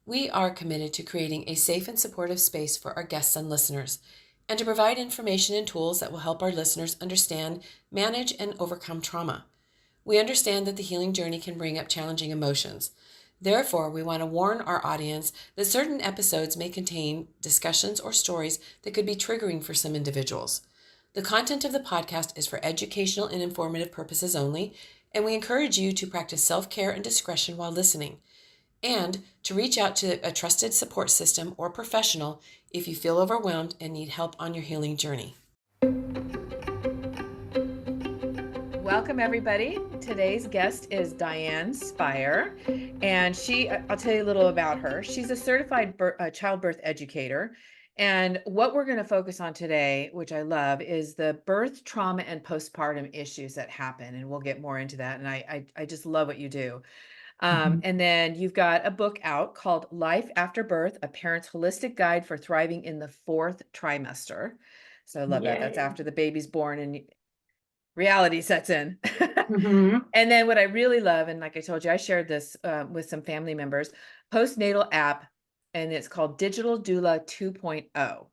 We are committed to creating a safe and supportive space for our guests and listeners, and to provide information and tools that will help our listeners understand, manage, and overcome trauma. We understand that the healing journey can bring up challenging emotions. Therefore, we want to warn our audience that certain episodes may contain discussions or stories that could be triggering for some individuals. The content of the podcast is for educational and informative purposes only, and we encourage you to practice self-care and discretion while listening, and to reach out to a trusted support system or professional if you feel overwhelmed and need help on your healing journey. Welcome, everybody. Today's guest is Diane Speier, and I'll tell you a little about her. She's a certified childbirth educator, and what we're going to focus on today, which I love, is the birth trauma and postpartum issues that happen, and we'll get more into that, and I just love what you do. And then you've got a book out called Life After Birth, A Parent's Holistic Guide for Thriving in the Fourth Trimester. So I love that. That's after the baby's born and reality sets in. And then what I really love, and like I told you, I shared this with some family members, postnatal app, and it's called Digital Doula 2.0.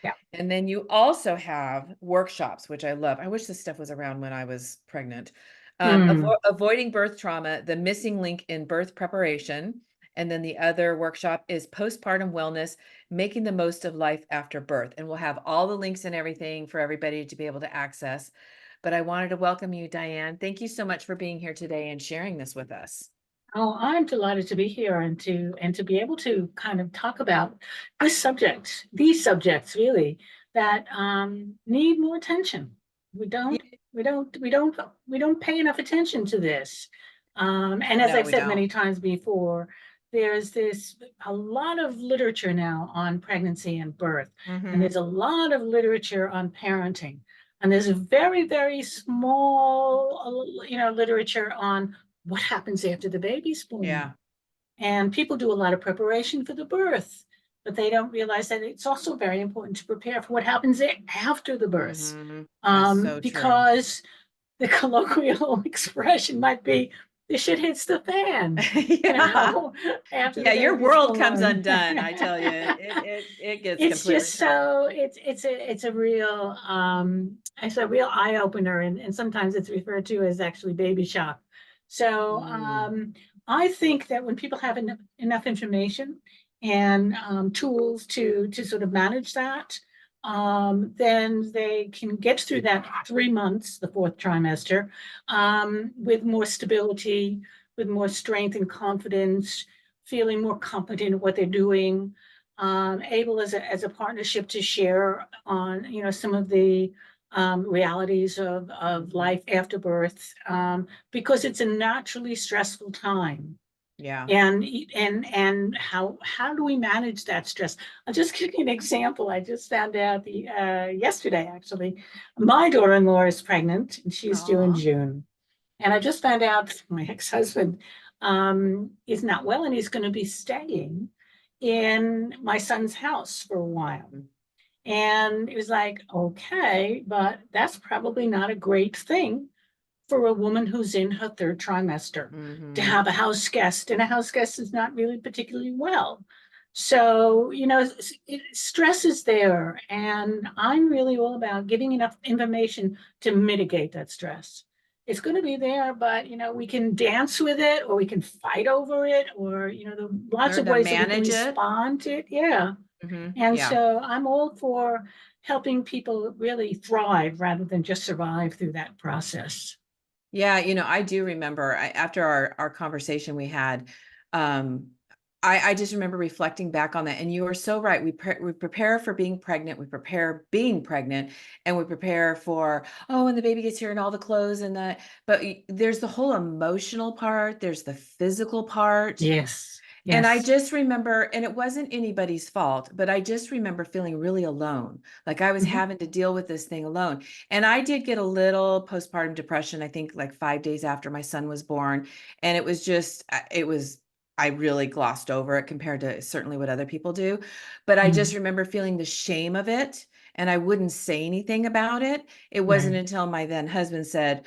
Yeah. And then you also have workshops, which I love. I wish this stuff was around when I was pregnant. Avoiding birth trauma, the missing link in birth preparation. And then the other workshop is postpartum wellness, making the most of life after birth. And we'll have all the links and everything for everybody to be able to access. But I wanted to welcome you, Diane. Thank you so much for being here today and sharing this with us. Oh, I'm delighted to be here and to be able to kind of talk about these subjects really that need more attention. We don't pay enough attention to this. And as I've said many times before, there's a lot of literature now on pregnancy and birth, and there's a lot of literature on parenting, and there's a very, very small, literature on what happens after the baby's born. Yeah. And people do a lot of preparation for the birth, but they don't realize that it's also very important to prepare for what happens after the birth. Because the colloquial expression might be, the shit hits the fan. Yeah, your world comes undone, I tell you. It gets it's just so it's a real eye opener, and sometimes it's referred to as actually baby shock. So I think that when people have enough information and tools to sort of manage that, then they can get through that 3 months, the fourth trimester, with more stability, with more strength and confidence, feeling more competent at what they're doing, able as a partnership to share on, some of the realities of life after birth, because it's a naturally stressful time. Yeah. And how do we manage that stress? I'll just give you an example. I just found out yesterday, actually, my daughter-in-law is pregnant and she's due in June. And I just found out my ex-husband is not well, and he's going to be staying in my son's house for a while. And it was like, okay, but that's probably not a great thing for a woman who's in her third trimester to have a house guest, and a house guest is not really particularly well. So, stress is there, and I'm really all about giving enough information to mitigate that stress. It's going to be there, but, we can dance with it, or we can fight over it, or, lots of ways that we can respond to it. Yeah. And so I'm all for helping people really thrive rather than just survive through that process. Yeah, I do remember after our conversation we had, I just remember reflecting back on that. And you are so right. We prepare for being pregnant. We prepare being pregnant, and we prepare for, when the baby gets here and all the clothes but there's the whole emotional part. There's the physical part. Yes. And I just remember, and it wasn't anybody's fault, but I just remember feeling really alone. Like I was having to deal with this thing alone. And I did get a little postpartum depression, I think like 5 days after my son was born. And I really glossed over it compared to certainly what other people do. But I just remember feeling the shame of it, and I wouldn't say anything about it. It wasn't until my then husband said,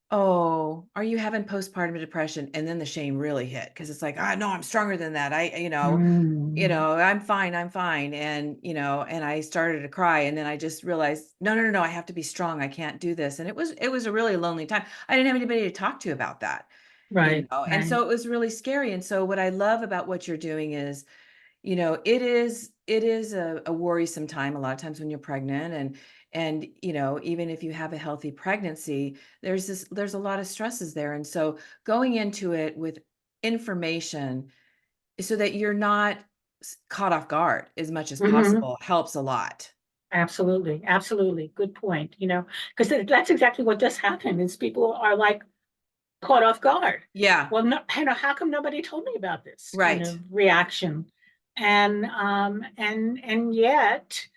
oh, are you having postpartum depression? And then the shame really hit because it's like, ah, no, I'm stronger than that. Mm, I'm fine. And, and I started to cry and then I just realized, no, no, no, no, I have to be strong. I can't do this. And it was a really lonely time. I didn't have anybody to talk to about that, right, and right. so it was really scary. And so what I love about what you're doing is, it is a worrisome time a lot of times when you're pregnant, and even if you have a healthy pregnancy, there's a lot of stresses there. And so going into it with information so that you're not caught off guard as much as Hmm. possible helps a lot. Absolutely, absolutely. Good point. Because that's exactly what does happen is people are like caught off guard. Yeah, Well, no, how come nobody told me about this kind right. of reaction? And yet,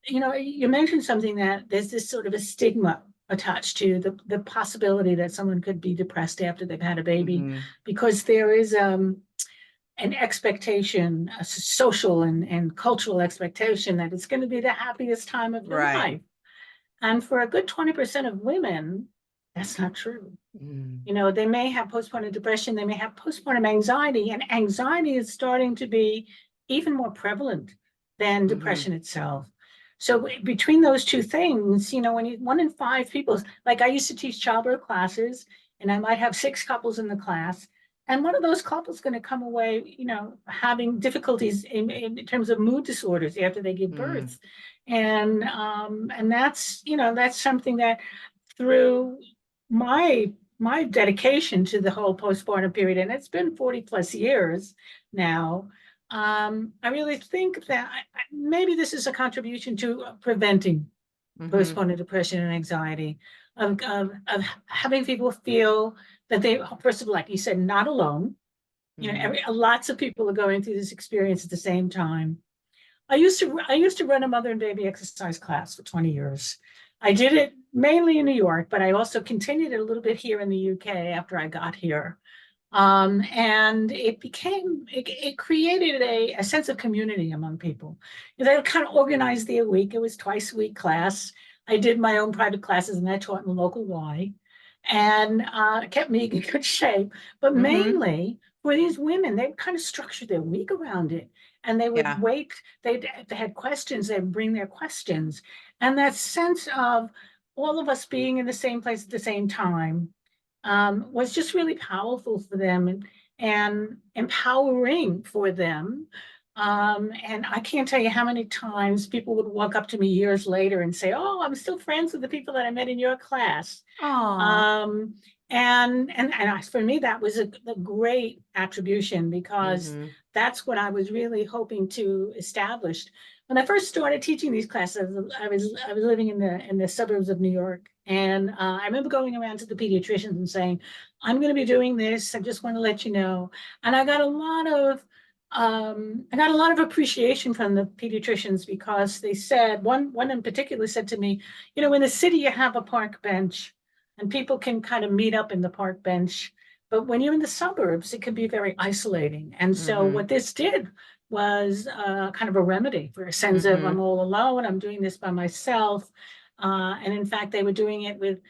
you mentioned something that there's this sort of a stigma attached to the possibility that someone could be depressed after they've had a baby, Hmm. because there is an expectation, a social and cultural expectation that it's going to be the happiest time of your Right. life. And for a good 20% of women, that's not true. Mm. They may have postpartum depression, they may have postpartum anxiety, and anxiety is starting to be even more prevalent than Hmm. depression itself. So between those two things, when one in five people, like I used to teach childbirth classes, and I might have six couples in the class, and one of those couples is going to come away, having difficulties in terms of mood disorders after they give Mm. birth, and that's something that through my dedication to the whole postpartum period, and it's been 40 plus years now. I really think that maybe this is a contribution to preventing Hmm. postpartum depression and anxiety, of having people feel that they, first of all, like you said, not alone. Hmm. Lots of people are going through this experience at the same time. I used to run a mother and baby exercise class for 20 years. I did it mainly in New York, but I also continued it a little bit here in the UK after I got here. And it created a sense of community among people. They kind of organized their week. It was twice a week class. I did my own private classes and I taught in the local Y, and it kept me in good shape. But Hmm. mainly for these women, they kind of structured their week around it, and they would Yeah. wait. They had questions. They'd bring their questions, and that sense of all of us being in the same place at the same time was just really powerful for them, and empowering for them. And I can't tell you how many times people would walk up to me years later and say, "Oh, I'm still friends with the people that I met in your class." Oh. Um, and for me, that was a great attribution, because Hmm. that's what I was really hoping to establish. When I first started teaching these classes, I was living in the suburbs of New York, and I remember going around to the pediatricians and saying, "I'm going to be doing this. I just want to let you know." And I got a lot of appreciation from the pediatricians, because they said, one in particular said to me, in the city you have a park bench and people can kind of meet up in the park bench. But when you're in the suburbs, it can be very isolating. And so Hmm. what this did was kind of a remedy for a sense of, Hmm. I'm all alone, I'm doing this by myself. And in fact, they were doing it with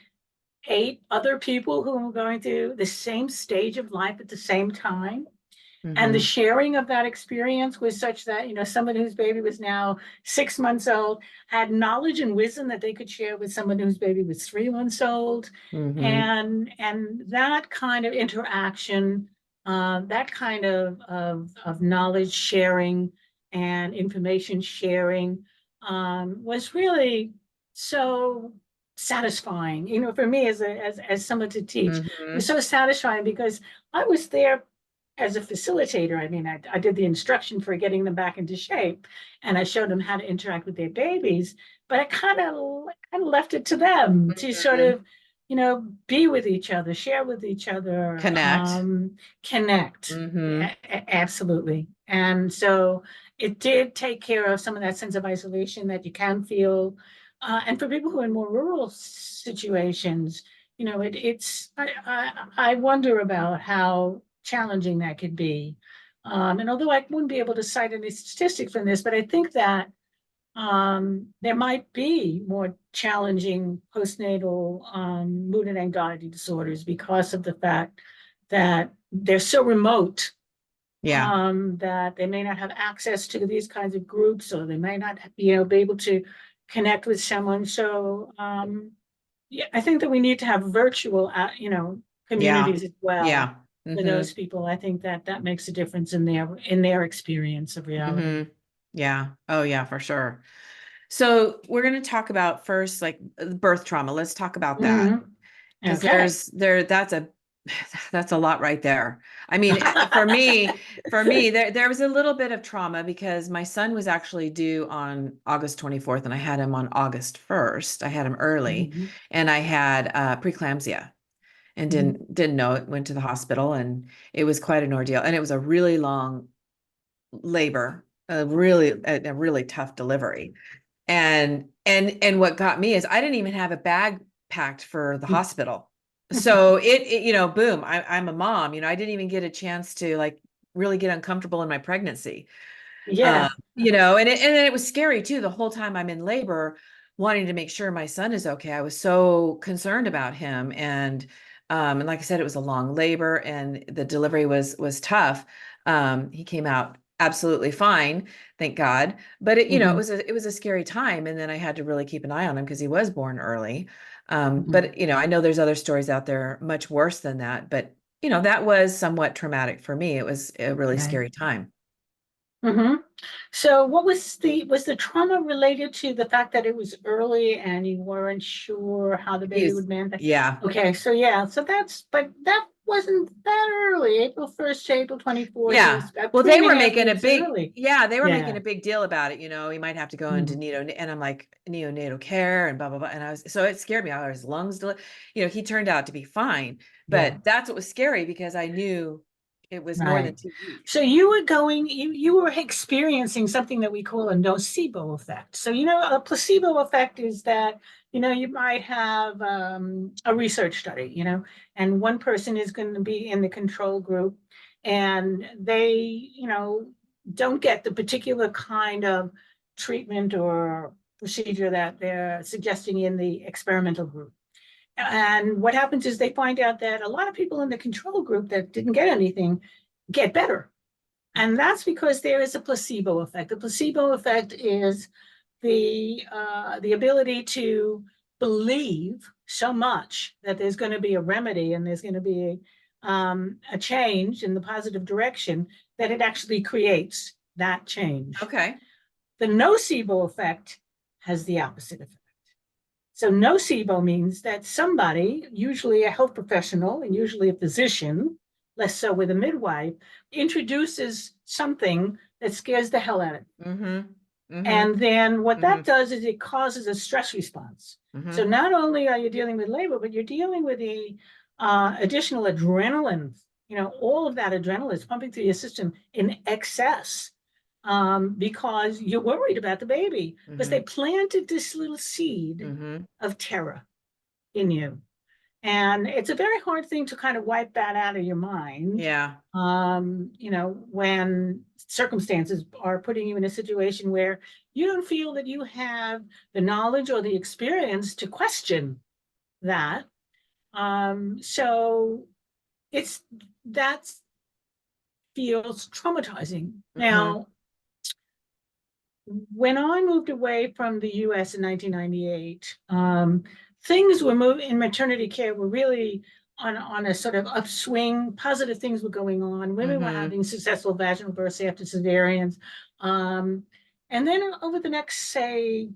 8 other people who were going through the same stage of life at the same time. And the Hmm. sharing of that experience was such that, someone whose baby was now 6 months old had knowledge and wisdom that they could share with someone whose baby was 3 months old. Hmm. And that kind of interaction, that kind of knowledge sharing and information sharing, was really so satisfying. For me as someone to teach, it was Hmm. so satisfying, because I was there as a facilitator. I mean, I did the instruction for getting them back into shape, and I showed them how to interact with their babies. But I kind of left it to them to sort Hmm. of, be with each other, share with each other, Connect. connect. Hmm. Absolutely. And so it did take care of some of that sense of isolation that you can feel. And for people who are in more rural situations, I wonder about how challenging that could be. And although I wouldn't be able to cite any statistics from this, but I think that there might be more challenging postnatal mood and anxiety disorders because of the fact that they're so remote, Yeah. that they may not have access to these kinds of groups, or they may not, be able to connect with someone. So, yeah, I think that we need to have virtual, Yeah. communities as well Yeah. for those people. I think that that makes a difference in their experience of reality. Yeah. Oh, yeah, for sure. So we're going to talk about first, like birth trauma. Let's talk about that. Mhm. Because Okay. that's a lot right there. I mean, for me, there was a little bit of trauma because my son was actually due on August 24th, and I had him on August 1st. I had him early, Mhm. and I had preeclampsia and Mhm. didn't know it. Went to the hospital, and it was quite an ordeal. And it was a really long labor, a really tough delivery. And what got me is I didn't even have a bag packed for the hospital. So boom, I'm a mom, I didn't even get a chance to like really get uncomfortable in my pregnancy. Yeah. And then it was scary too, the whole time I'm in labor, wanting to make sure my son is okay. I was so concerned about him. And like I said, it was a long labor and the delivery was tough. He came out absolutely fine, thank God. But it, Mhm. it was a scary time. And then I had to really keep an eye on him because he was born early. Mhm. But I know there's other stories out there much worse than that. But that was somewhat traumatic for me. It was a really Right. scary time. Hmm. So what was the trauma related to the fact that it was early and you weren't sure how the baby He's would manifest? Yeah. Okay, so yeah, but that wasn't that early. April 1st to April 24th Yeah. is about Well, two they and a were half making a weeks big, early. yeah, they were making Yeah. a big deal about it. You might have to go into Mhm. and I'm like neonatal care and blah, blah, blah. So it scared me. His lungs, he turned out to be fine, Yeah. but that's what was scary because I knew it was more than Right. 2 weeks. So you were experiencing something that we call a nocebo effect. So, a placebo effect is that, you might have a research study, and one person is going to be in the control group and they, don't get the particular kind of treatment or procedure that they're suggesting in the experimental group. And what happens is they find out that a lot of people in the control group that didn't get anything get better. And that's because there is a placebo effect. The placebo effect is the ability to believe so much that there's going to be a remedy and there's going to be a change in the positive direction that it actually creates that change. Okay. The nocebo effect has the opposite effect. So nocebo means that somebody, usually a health professional and usually a physician, less so with a midwife, introduces something that scares the hell out of you. Mm-hmm. Mm-hmm. And then what Mm-hmm. that does is it causes a stress response. So Mm-hmm. not only are you dealing with labor, but you're dealing with the additional adrenaline. All of that adrenaline is pumping through your system in excess, because you're worried about the baby because Mm-hmm. they planted this little seed Mm-hmm. of terror in you. And it's a very hard thing to kind of wipe that out of your mind, Yeah. when circumstances are putting you in a situation where you don't feel that you have the knowledge or the experience to question that. So it's that feels traumatizing. Mm-hmm. Now, when I moved away from the US in 1998, things were moving in maternity care were really on a sort of upswing. Positive things were going on. Women were Mm-hmm. having successful vaginal births after cesareans. Um, and then over the next, say,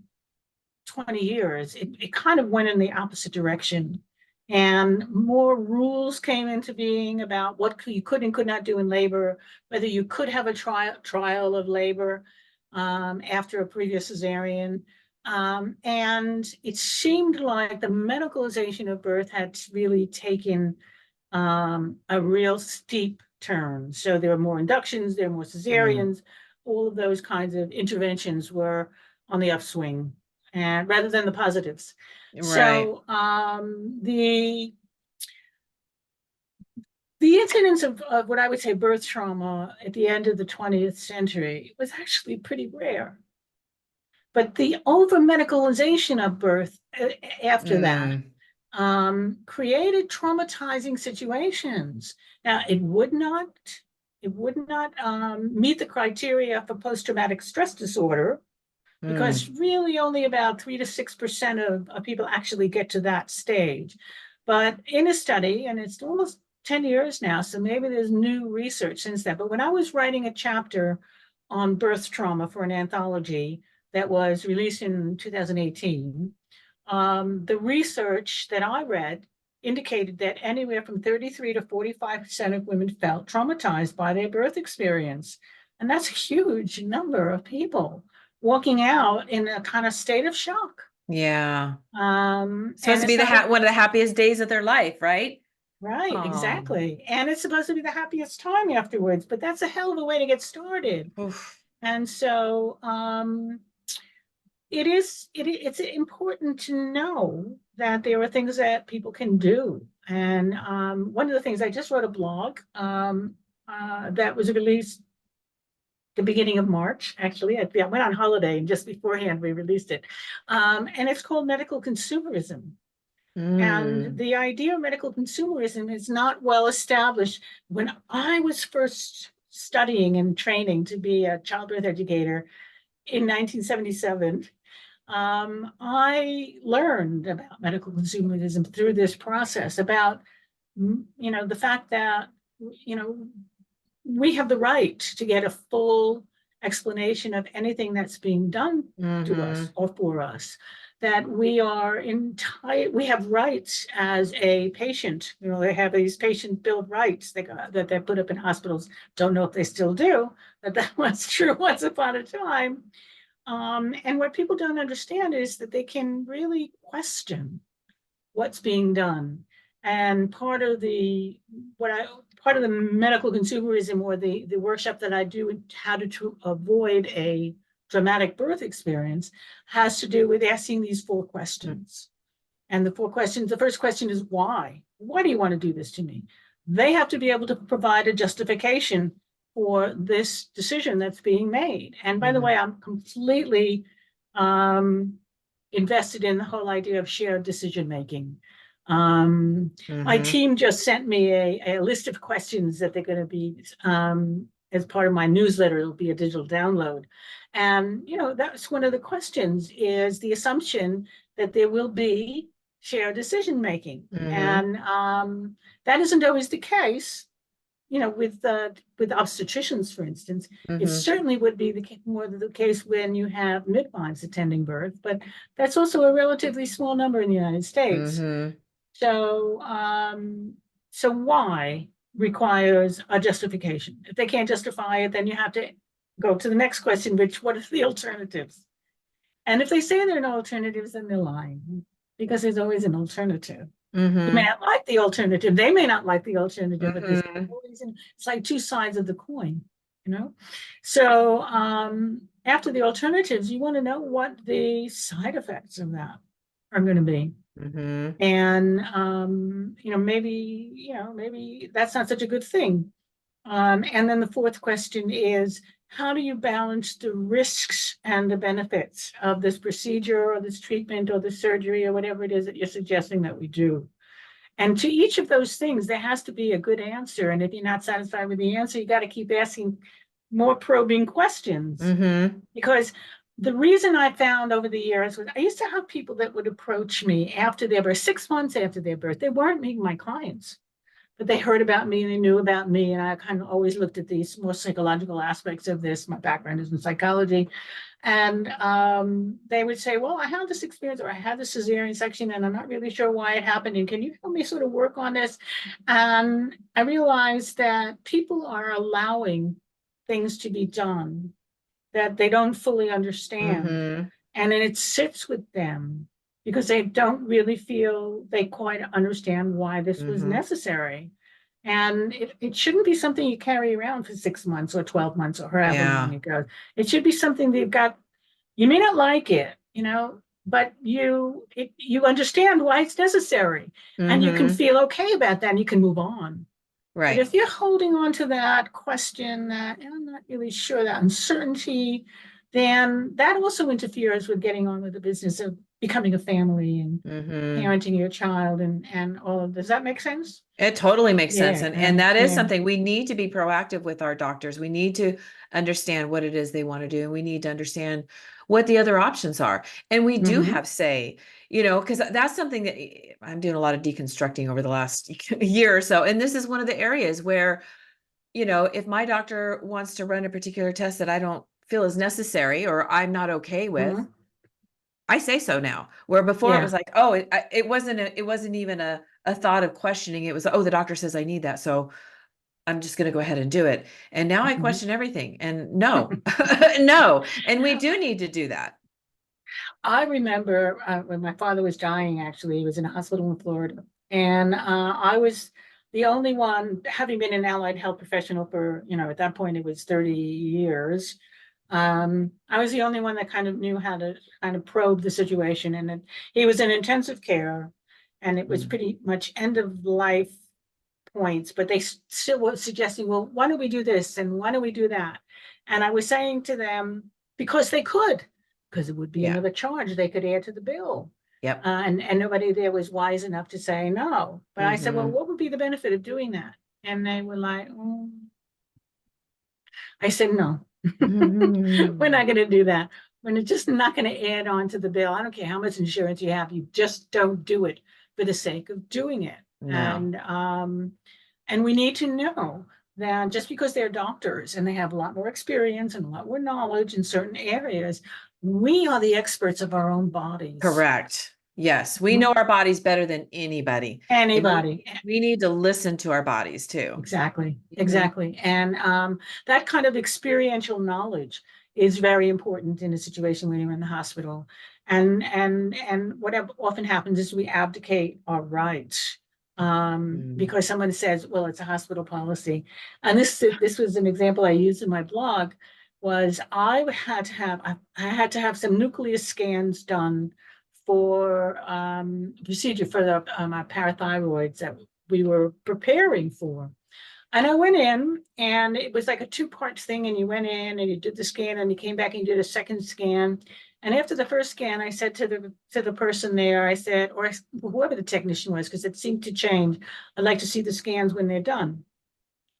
20 years, it kind of went in the opposite direction. And more rules came into being about what you could and could not do in labor, whether you could have a trial of labor after a previous cesarean. And it seemed like the medicalization of birth had really taken a real steep turn. So there were more inductions, there were more Mm. cesareans, all of those kinds of interventions were on the upswing, and rather than the positives. Right. So the incidence of what I would say birth trauma at the end of the 20th century was actually pretty rare. But the over medicalization of birth after that created traumatizing situations. Now, it would not meet the criteria for post-traumatic stress disorder, because really only about 3 to 6% of people actually get to that stage. But in a study, and it's almost 10 years now, so maybe there's new research since then. But when I was writing a chapter on birth trauma for an anthology that was released in 2018, the research that I read indicated that anywhere from 33 to 45% of women felt traumatized by their birth experience. And that's a huge number of people walking out in a kind of state of shock. Yeah. Supposed to be one of the happiest days of their life, right? Right, exactly. And it's supposed to be the happiest time afterwards, but that's a hell of a way to get started. Oof. And so it's important to know that there are things that people can do. And one of the things, I just wrote a blog that was released the beginning of March, actually. I went on holiday and just beforehand we released it. And it's called Medical Consumerism. And the idea of medical consumerism is not well established. When I was first studying and training to be a childbirth educator in 1977, I learned about medical consumerism through this process, about, the fact that, we have the right to get a full explanation of anything that's being done to us or for us, that we have rights as a patient. They have these patient bill of rights that they put up in hospitals. Don't know if they still do, but that was true once upon a time. And what people don't understand is that they can really question what's being done. And part of the medical consumerism, or the workshop that I do in how to avoid a dramatic birth experience, has to do with asking these 4 questions. And the first question is why? Why do you want to do this to me? They have to be able to provide a justification for this decision that's being made. And by the way, I'm completely invested in the whole idea of shared decision making. My team just sent me a list of questions that they're going to be as part of my newsletter. It'll be a digital download. And, that's one of the questions, is the assumption that there will be shared decision making. And that isn't always the case. With obstetricians, for instance, it certainly would be more the case when you have midwives attending birth, but that's also a relatively small number in the United States. So why requires a justification. If they can't justify it, then you have to go to the next question, which, what are the alternatives? And if they say there are no alternatives, then they're lying, because there's always an alternative. You may not like the alternative. They may not like the alternative, but there's always it's like 2 sides of the coin, So after the alternatives, you want to know what the side effects of that are going to be. And maybe that's not such a good thing. And then the 4th question is, how do you balance the risks and the benefits of this procedure or this treatment or the surgery or whatever it is that you're suggesting that we do? And to each of those things, there has to be a good answer. And if you're not satisfied with the answer, you got to keep asking more probing questions. Because the reason I found over the years was, I used to have people that would approach me after their birth, 6 months after their birth. They weren't my clients, but they heard about me and they knew about me. And I kind of always looked at these more psychological aspects of this. My background is in psychology. And they would say, well, I had this experience, or I had this cesarean section, and I'm not really sure why it happened. And can you help me sort of work on this? And I realized that people are allowing things to be done that they don't fully understand. And then it sits with them because they don't really feel they quite understand why this was necessary. And it shouldn't be something you carry around for 6 months or 12 months or however long it goes. It should be something that you may not like it, but you understand why it's necessary. And you can feel okay about that and you can move on. Right. But if you're holding on to that question, that I'm not really sure, that uncertainty, then that also interferes with getting on with the business of becoming a family and parenting your child and all of. Does that make sense? It totally makes sense. And that is yeah. something we need to be proactive with our doctors. We need to understand what it is they want to do. And we need to understand what the other options are. And we do have say, because that's something that I'm doing a lot of deconstructing over the last year or so. And this is one of the areas where, if my doctor wants to run a particular test that I don't feel is necessary or I'm not okay with, I say so now, where before it was like, oh, it wasn't even a thought of questioning. It was, oh, the doctor says I need that, so I'm just going to go ahead and do it. And now I question everything. And no, no. And we do need to do that. I remember when my father was dying, actually, he was in a hospital in Florida. And I was the only one, having been an allied health professional for, at that point, it was 30 years. I was the only one that kind of knew how to kind of probe the situation. And he was in intensive care, and it was pretty much end of life points, but they still were suggesting, well, why don't we do this? And why don't we do that? And I was saying to them, because they could, because it would be another charge they could add to the bill. Yep. And nobody there was wise enough to say no. But I said, well, what would be the benefit of doing that? And they were like, I said, no, we're not going to do that. We're just not going to add on to the bill. I don't care how much insurance you have. You just don't do it for the sake of doing it. No. And we need to know that just because they're doctors and they have a lot more experience and a lot more knowledge in certain areas, we are the experts of our own bodies. Correct. Yes, we know our bodies better than anybody. Anybody. We need to listen to our bodies too. Exactly. And that kind of experiential knowledge is very important in a situation when you're in the hospital. And what often happens is we abdicate our rights because someone says, well, it's a hospital policy. And this was an example I used in my blog. Was I had to have some nuclear scans done for procedure for my parathyroids that we were preparing for. And I went in, and it was like a 2-part thing. And you went in and you did the scan, and you came back and you did a second scan. And after the first scan, I said to the person there, I said, or whoever the technician was, because it seemed to change, I'd like to see the scans when they're done.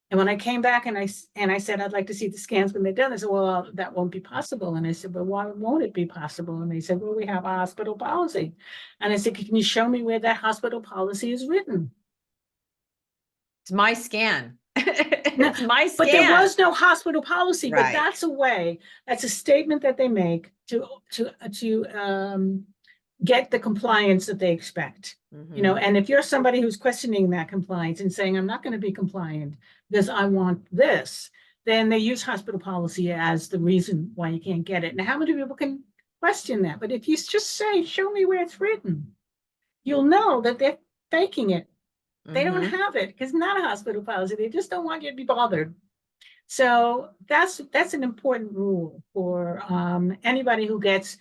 And when I came back and I said, I'd like to see the scans when they're done, they said, well, that won't be possible. And I said, well, why won't it be possible? And they said, well, we have a hospital policy. And I said, can you show me where that hospital policy is written? It's my scan. It's my scan. But there was no hospital policy, right. But that's a way, that's a statement that they make to get the compliance that they expect. And if you're somebody who's questioning that compliance and saying, I'm not going to be compliant because I want this, then they use hospital policy as the reason why you can't get it. Now, how many people can question that? But if you just say, show me where it's written, you'll know that they're faking it. They don't have it because it's not a hospital policy. They just don't want you to be bothered. So that's an important rule for anybody who gets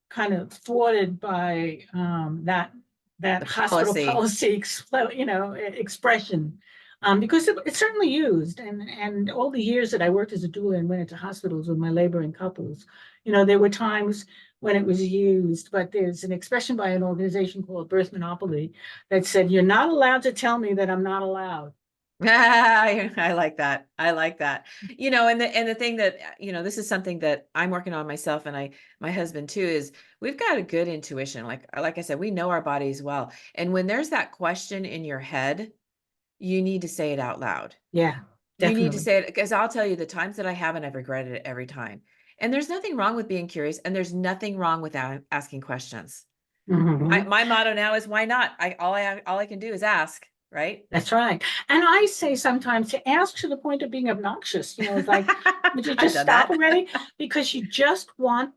kind of thwarted by that hospital policy expression, because it's certainly used. And all the years that I worked as a doula and went into hospitals with my laboring couples, there were times when it was used, but there's an expression by an organization called Birth Monopoly that said, you're not allowed to tell me that I'm not allowed. I like that. And the thing that, this is something that I'm working on myself, and my husband too, is we've got a good intuition. Like I said, we know our bodies well. And when there's that question in your head, you need to say it out loud. Yeah, definitely. You need to say it, because I'll tell you the times that I haven't, I've regretted it every time. And there's nothing wrong with being curious, and there's nothing wrong with asking questions. My motto now is, why not? All I can do is ask. Right. That's right. And I say sometimes to ask to the point of being obnoxious, it's like, would you just stop already? Because you just want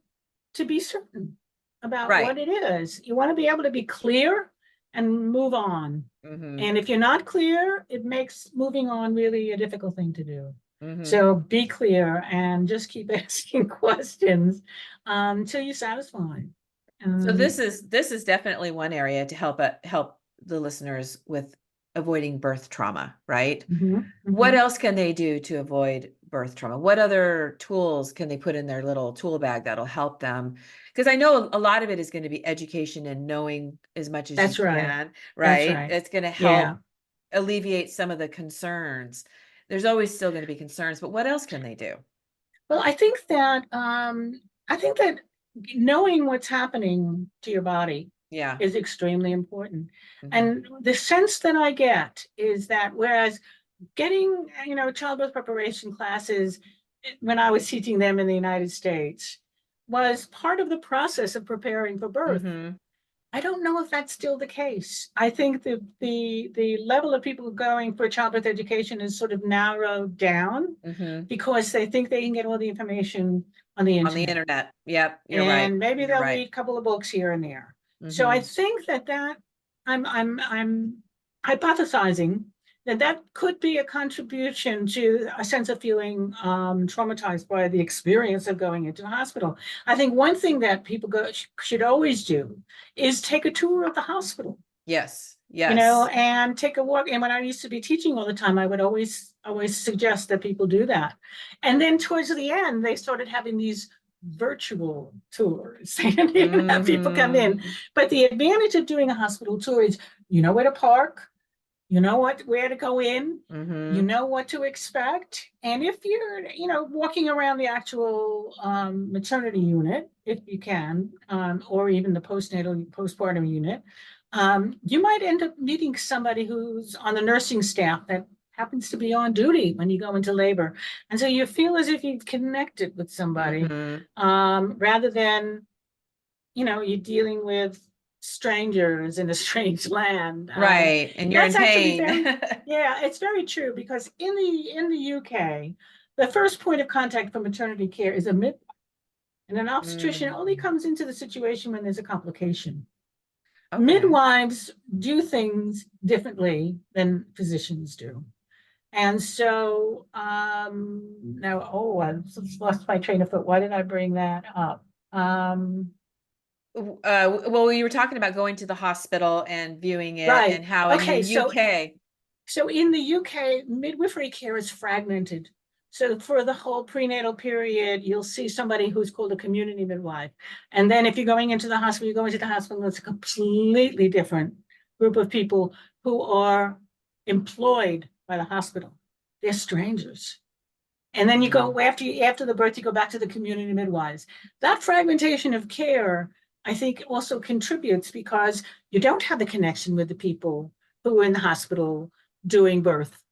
to be certain about what it is. You want to be able to be clear and move on. And if you're not clear, it makes moving on really a difficult thing to do. So be clear and just keep asking questions until you're satisfied. So this is definitely one area to help the listeners with avoiding birth trauma, right? What else can they do to avoid birth trauma? What other tools can they put in their little tool bag that'll help them? Because I know a lot of it is going to be education and knowing as much as you That's right. can, That's right? right. It's going to Yeah. help alleviate some of the concerns. There's always still going to be concerns, but what else can they do? Well, I think that knowing what's happening to your body Yeah. is extremely important. Mhm. And the sense that I get is that whereas getting, childbirth preparation classes when I was teaching them in the United States was part of the process of preparing for birth. Mhm. I don't know if that's still the case. I think the level of people going for childbirth education is sort of narrowed down Mhm. because they think they can get all the information on the On the internet. internet. Yep, you're right. And maybe You're they'll right. read a couple of books here and there. So I Mhm. think that I'm hypothesizing that could be a contribution to a sense of feeling traumatized by the experience of going into the hospital. I think one thing that people should always do is take a tour of the hospital, Yes. Yes. and take a walk. And when I used to be teaching all the time, I would always suggest that people do that. And then towards the end, they started having these virtual tours. They didn't even have people come in. Mhm. But the advantage of doing a hospital tour is you know where to park, where to go in, you Mhm. know what to expect. And if you're, walking around the actual maternity unit, if you can, or even the postpartum unit, you might end up meeting somebody who's on the nursing staff that happens to be on duty when you go into labor. And so you feel as if you've connected with somebody, Mhm. rather than, you're dealing with strangers in a strange land. Right. And you're in That's actually pain. very, yeah, it's very true because in the UK, the first point of contact for maternity care is a midwife, and an obstetrician only Mm. comes into the situation when there's a complication. Okay. Midwives do things differently than physicians do. And so now, I just lost my train of thought. Why did I bring that up? Well, you were talking about going to the hospital and viewing it and Right. how in the Okay. UK. So in the UK, midwifery care is fragmented. So for the whole prenatal period, you'll see somebody who's called a community midwife. And then if you're going into the hospital, you go into the hospital, it's a completely different group of people who are employed by the hospital. They're strangers. And then you Mm. go after the birth, you go back to the community midwives. That fragmentation of care, I think, also contributes because you don't have the connection with the people who are in the hospital doing birth.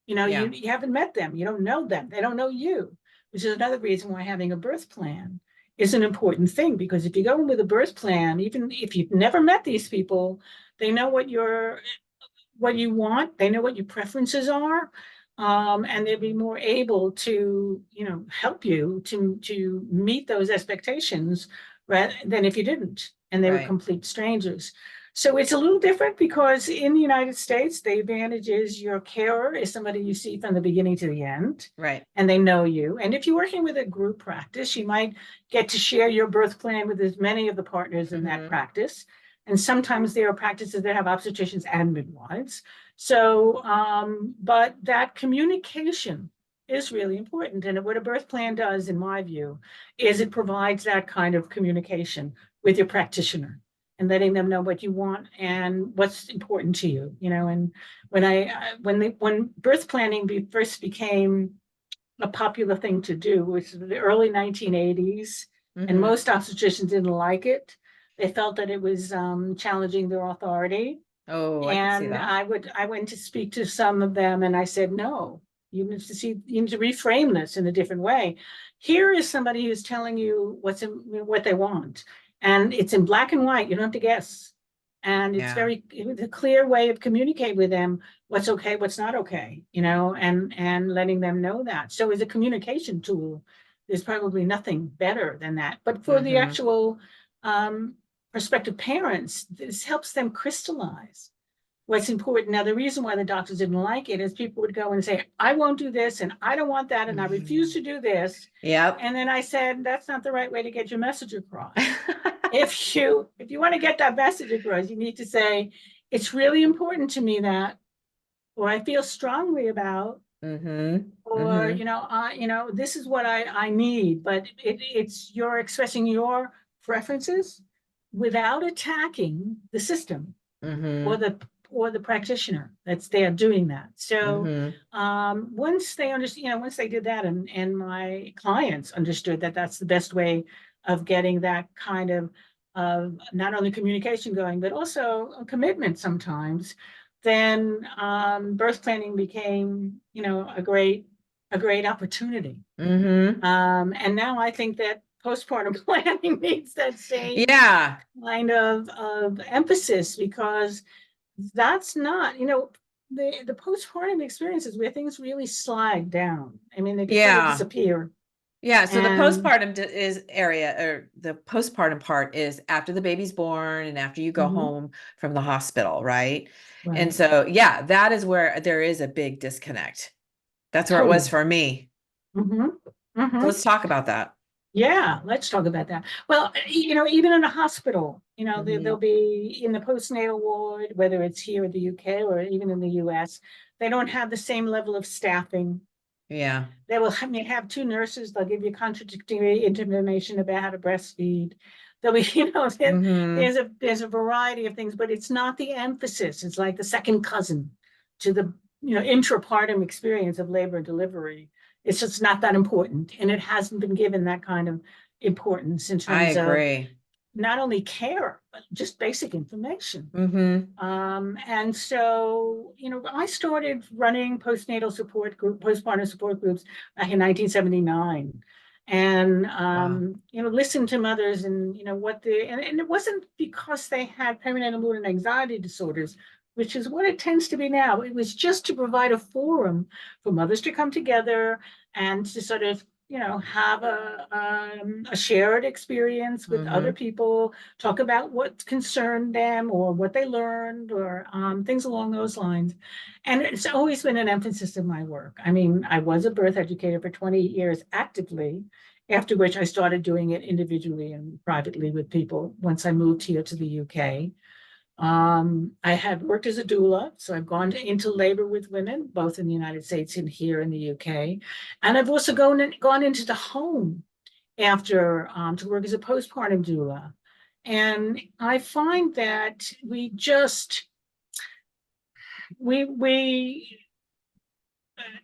Yeah. You haven't met them, you don't know them, they don't know you, which is another reason why having a birth plan is an important thing. Because if you go in with a birth plan, even if you've never met these people, they know what you want, they know what your preferences are, and they'll be more able to, help you to meet those expectations rather than if you didn't and they were Right. complete strangers. So it's a little different because in the United States, the advantage is your carer is somebody you see from the beginning to the end, Right. and they know you. And if you're working with a group practice, you might get to share your birth plan with as many of the partners in that Mhm. practice. And sometimes there are practices that have obstetricians and midwives. So, but that communication is really important. And what a birth plan does, in my view, is it provides that kind of communication with your practitioner and letting them know what you want and what's important to you. And when birth planning first became a popular thing to do, which was the early 1980s, and Mhm. most obstetricians didn't like it. They felt that it was challenging their authority. Oh, I could see And that. I went to speak to some of them and I said, no, you need to reframe this in a different way. Here is somebody who's telling you what they want. And it's in black and white. You don't have to guess. And Yeah. it's a clear way of communicating with them what's okay, what's not okay, and letting them know that. So as a communication tool, there's probably nothing better than that. But for the Mhm. actual prospective parents, this helps them crystallize what's important. Now, the reason why the doctors didn't like it is people would go and say, I won't do this, and I don't want that, and I refuse Mhm. to do this. Yep. And then I said, that's not the right way to get your message across. If you want to get that message across, you need to say, it's really important to me that, or I feel strongly about, or, this is what I need, but it's you're expressing your preferences without attacking the system or the practitioner that's there doing that. So once they understand, once they did that, and my clients understood that that's the best way of getting that kind of not only communication going, but also a commitment sometimes, then birth planning became, a great opportunity. And now I think that postpartum planning needs that same kind of emphasis, because that's not, the postpartum experiences where things really slide down. I mean, they sort of disappear. Yeah, so the postpartum or the postpartum part is after the baby's born and after you go home from the hospital, right? And so, yeah, that is where there is a big disconnect. That's where it was for me. So let's talk about that. Yeah, let's talk about that. Well, even in a hospital, they'll be in the postnatal ward, whether it's here in the UK or even in the US, they don't have the same level of staffing. Yeah. They will have two nurses. They'll give you contradictory information about how to breastfeed. There'll be, there's a variety of things, but it's not the emphasis. It's like the second cousin to the, intrapartum experience of labor and delivery. It's just not that important. And it hasn't been given that kind of importance in terms of not only care, but just basic information. And so, I started running postpartum support groups back in 1979. And, listened to mothers and, and it wasn't because they had perinatal mood and anxiety disorders, which is what it tends to be now. It was just to provide a forum for mothers to come together and to sort of, have a shared experience with other people, talk about what concerned them or what they learned, or things along those lines. And it's always been an emphasis of my work. I mean, I was a birth educator for 20 years actively, after which I started doing it individually and privately with people once I moved here to the UK. I had worked as a doula, so I've gone into labor with women, both in the United States and here in the UK. And I've also gone into the home after to work as a postpartum doula. And I find that we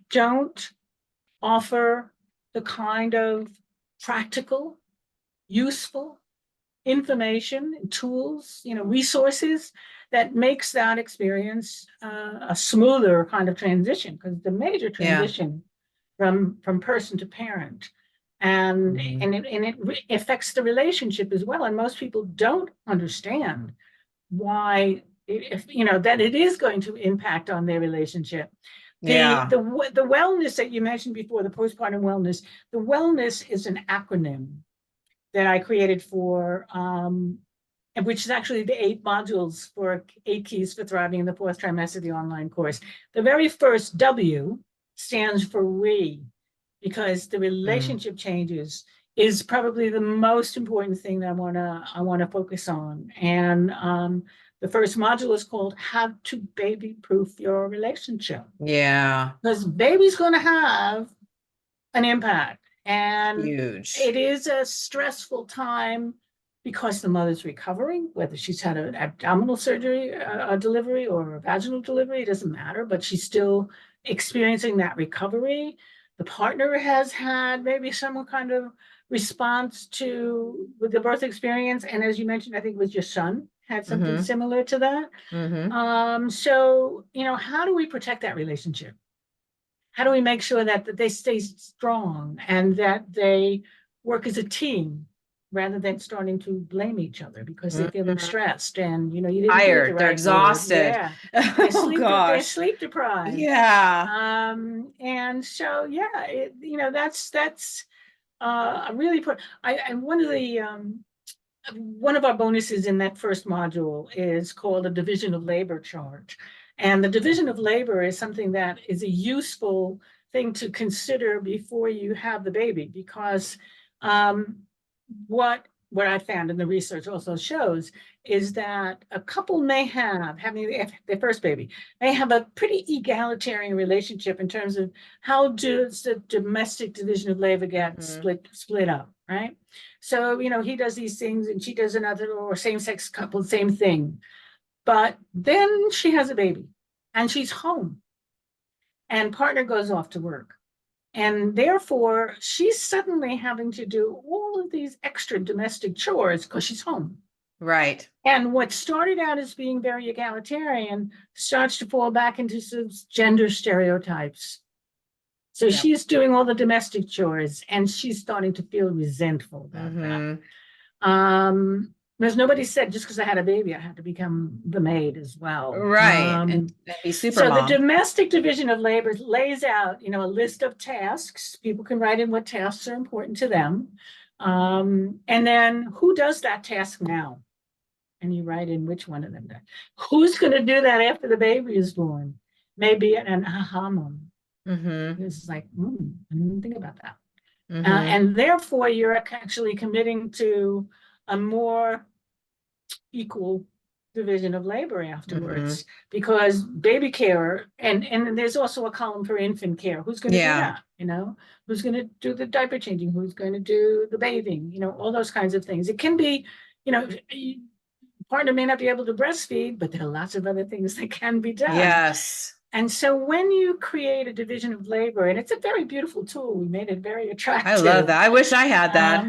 don't offer the kind of practical, useful information and tools, resources that makes that experience a smoother kind of transition, because the major transition from person to parent, and it affects the relationship as well. And most people don't understand why, that it is going to impact on their relationship. The wellness that you mentioned before, the postpartum wellness, the wellness is an acronym that I created for, which is actually the 8 modules for 8 keys for thriving in the 4th trimester, the online course. The very first W stands for we, because the relationship changes is probably the most important thing that I wanna focus on. And the first module is called How to Baby-Proof Your Relationship. Yeah. Because baby's gonna have an impact. And huge. It is a stressful time because the mother's recovering, whether she's had an abdominal surgery, a delivery, or a vaginal delivery, it doesn't matter, but she's still experiencing that recovery. The partner has had maybe some kind of response with the birth experience. And as you mentioned, I think it was your son had something similar to that. So, how do we protect that relationship? How do we make sure that they stay strong and that they work as a team rather than starting to blame each other because they're feeling stressed and, you didn't tired, they're exhausted. Yeah. They're sleep deprived. Yeah. And so, that's really important. And one of our bonuses in that first module is called a division of labor chart. And the division of labor is something that is a useful thing to consider before you have the baby, because what what I found in the research also shows is that a couple may have, having their first baby, may have a pretty egalitarian relationship in terms of how does the domestic division of labor get split up, right? So, he does these things and she does another, or same-sex couple, same thing. But then she has a baby and she's home and partner goes off to work. And therefore, she's suddenly having to do all of these extra domestic chores because she's home. Right. And what started out as being very egalitarian starts to fall back into some gender stereotypes. So she's doing all the domestic chores and she's starting to feel resentful about that. There's nobody said just because I had a baby, I had to become the maid as well. Right. And be super so mom. The domestic division of labor lays out, a list of tasks. People can write in what tasks are important to them. And then who does that task now? And you write in which one of them does. Who's going to do that after the baby is born? Maybe an aha moment. It's like, I didn't think about that. And therefore, you're actually committing to a more equal division of labor afterwards, because baby care, and there's also a column for infant care. Who's going to do that? Who's going to do the diaper changing? Who's going to do the bathing? All those kinds of things. It can be, partner may not be able to breastfeed, but there are lots of other things that can be done. Yes. And so when you create a division of labor, and it's a very beautiful tool, we made it very attractive. I love that. I wish I had that.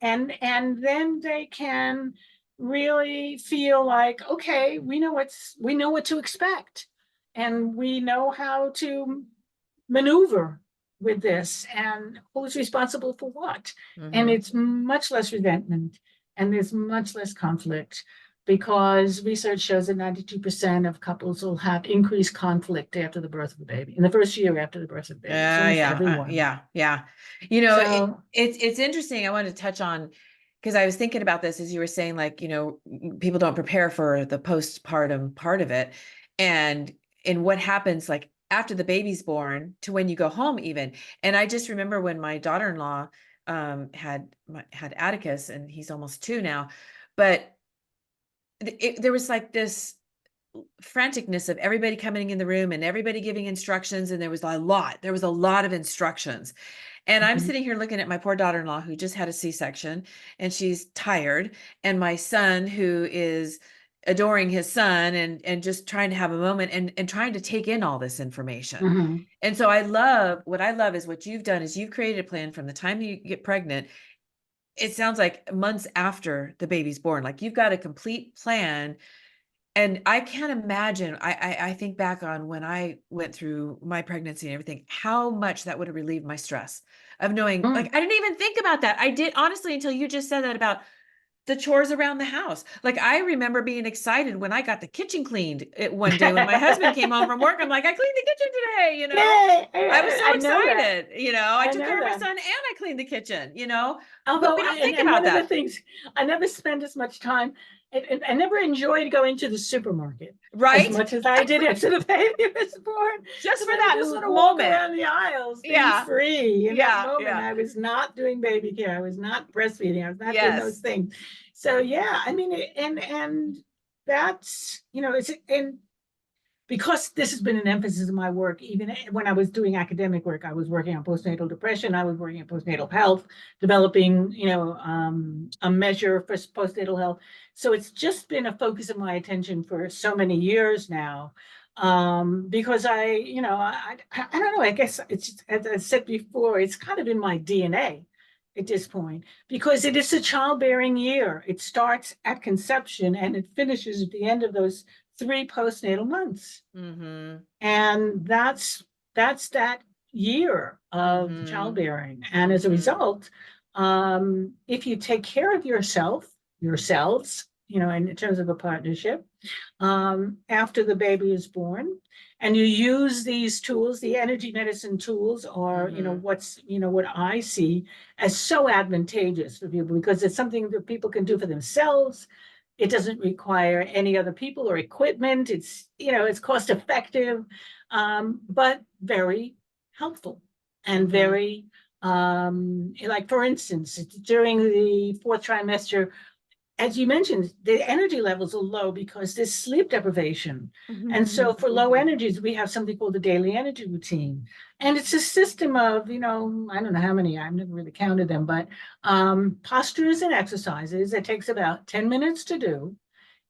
And then they can really feel like, okay, we know what to expect, and we know how to maneuver with this, and who's responsible for what. And it's much less resentment, and there's much less conflict, because research shows that 92% of couples will have increased conflict after the birth of the baby, in the first year after the birth of the baby. Yeah. It's interesting. I wanted to touch on, because I was thinking about this as you were saying, like, people don't prepare for the postpartum part of it, and what happens like after the baby's born to when you go home even. And I just remember when my daughter-in-law had Atticus, and he's almost 2 now, but there was like this franticness of everybody coming in the room and everybody giving instructions, and there was a lot of instructions. And I'm sitting here looking at my poor daughter-in-law who just had a C-section, and she's tired, and my son who is adoring his son and just trying to have a moment and trying to take in all this information. And so what I love is what you've done is you've created a plan from the time you get pregnant. It sounds like months after the baby's born, like you've got a complete plan. And I can't imagine, I think back on when I went through my pregnancy and everything, how much that would have relieved my stress of knowing, like, I didn't even think about that. I did, honestly, until you just said that about the chores around the house. Like, I remember being excited when I got the kitchen cleaned one day when my husband came home from work. I'm like, I cleaned the kitchen today, Yay! I was so excited, I took know care of my that. son and I cleaned the kitchen, Although but we don't think and about one of that. the things, I never spent as much time, I never enjoyed going to the supermarket Right? as much as I did after the baby was born. Just for I that just sort of moment. walk around the aisles, being free. In that moment, I was not doing baby care. I was not breastfeeding. I was not doing those things. So yeah, I mean, and that's, it's, and because this has been an emphasis of my work, even when I was doing academic work, I was working on postnatal depression, I was working on postnatal health, developing, a measure for postnatal health. So it's just been a focus of my attention for so many years now, because I don't know, I guess it's, as I said before, it's kind of in my DNA at this point, because it is a childbearing year. It starts at conception and it finishes at the end of those 3 postnatal months. And that's that year of childbearing. And as a result, if you take care of yourselves, in terms of a partnership, after the baby is born, and you use these tools, the energy medicine tools, or what I see as so advantageous for people, because it's something that people can do for themselves. It doesn't require any other people or equipment. It's, it's cost effective, but very helpful and very Like for instance, during the fourth trimester, as you mentioned, the energy levels are low because there's sleep deprivation. And so for low energies, we have something called the daily energy routine. And it's a system of, I don't know how many, I've never really counted them, but postures and exercises. It takes about 10 minutes to do.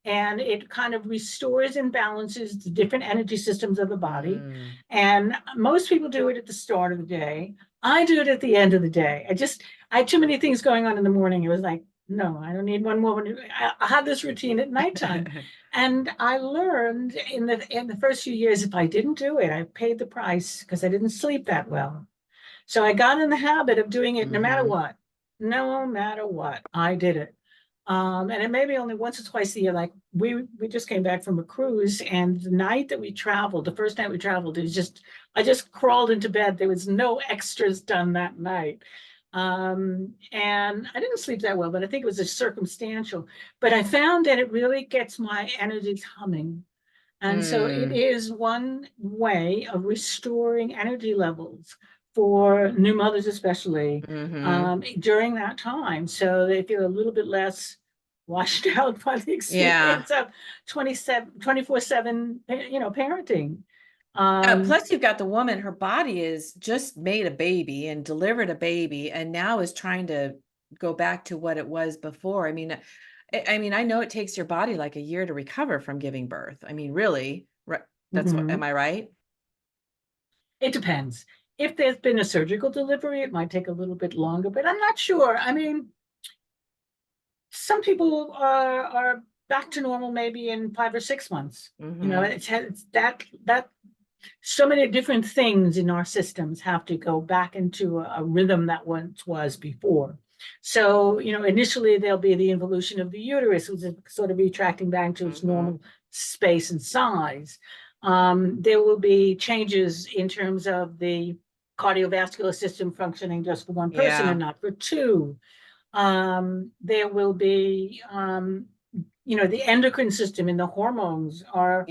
And it kind of restores and balances the different energy systems of the body. And most people do it at the start of the day. I do it at the end of the day. I had too many things going on in the morning. It was like, no, I don't need one more. I have this routine at nighttime. And I learned in the first few years, if I didn't do it, I paid the price because I didn't sleep that well. So I got in the habit of doing it no matter what. No matter what, I did it. And it may be only once or twice a year. Like we just came back from a cruise, and the night that we traveled, the first night we traveled, I just crawled into bed. There was no extras done that night. And I didn't sleep that well, but I think it was a circumstantial. But I found that it really gets my energies humming. And so it is one way of restoring energy levels for new mothers, especially during that time. So they feel a little bit less washed out by the experience of 24/7, parenting. Plus you've got the woman, her body is just made a baby and delivered a baby and now is trying to go back to what it was before. I mean, I know it takes your body like a year to recover from giving birth. I mean, really, right? That's what, am I right? It depends. If there's been a surgical delivery, it might take a little bit longer, but I'm not sure. I mean, some people are back to normal maybe in 5 or 6 months. It's that so many different things in our systems have to go back into a rhythm that once was before. So, initially there'll be the involution of the uterus, which is sort of retracting back to its normal space and size. There will be changes in terms of the cardiovascular system functioning just for one person and not for two. There will be, the endocrine system and the hormones are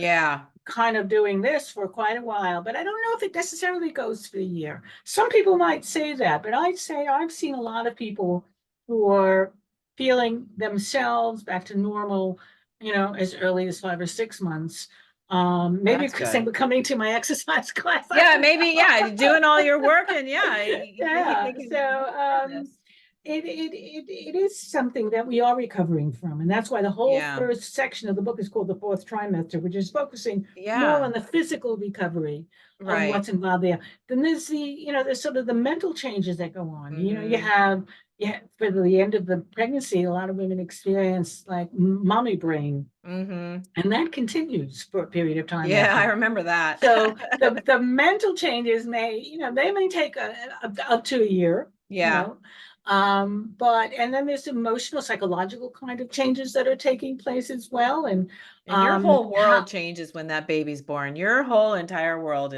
kind of doing this for quite a while, but I don't know if it necessarily goes for a year. Some people might say that, but I'd say I've seen a lot of people who are feeling themselves back to normal, as early as 5 or 6 months. Maybe because they were coming to my exercise class. Maybe, doing all your work and it is something that we are recovering from. And that's why the whole first section of the book is called the fourth trimester, which is focusing more on the physical recovery of what's involved there. Then there's there's sort of the mental changes that go on. You have, for the end of the pregnancy, a lot of women experience like mommy brain. And that continues for a period of time. I remember that. So the mental changes may take up to a year. And then there's emotional, psychological kind of changes that are taking place as well. And your whole world changes when that baby's born. Your whole entire world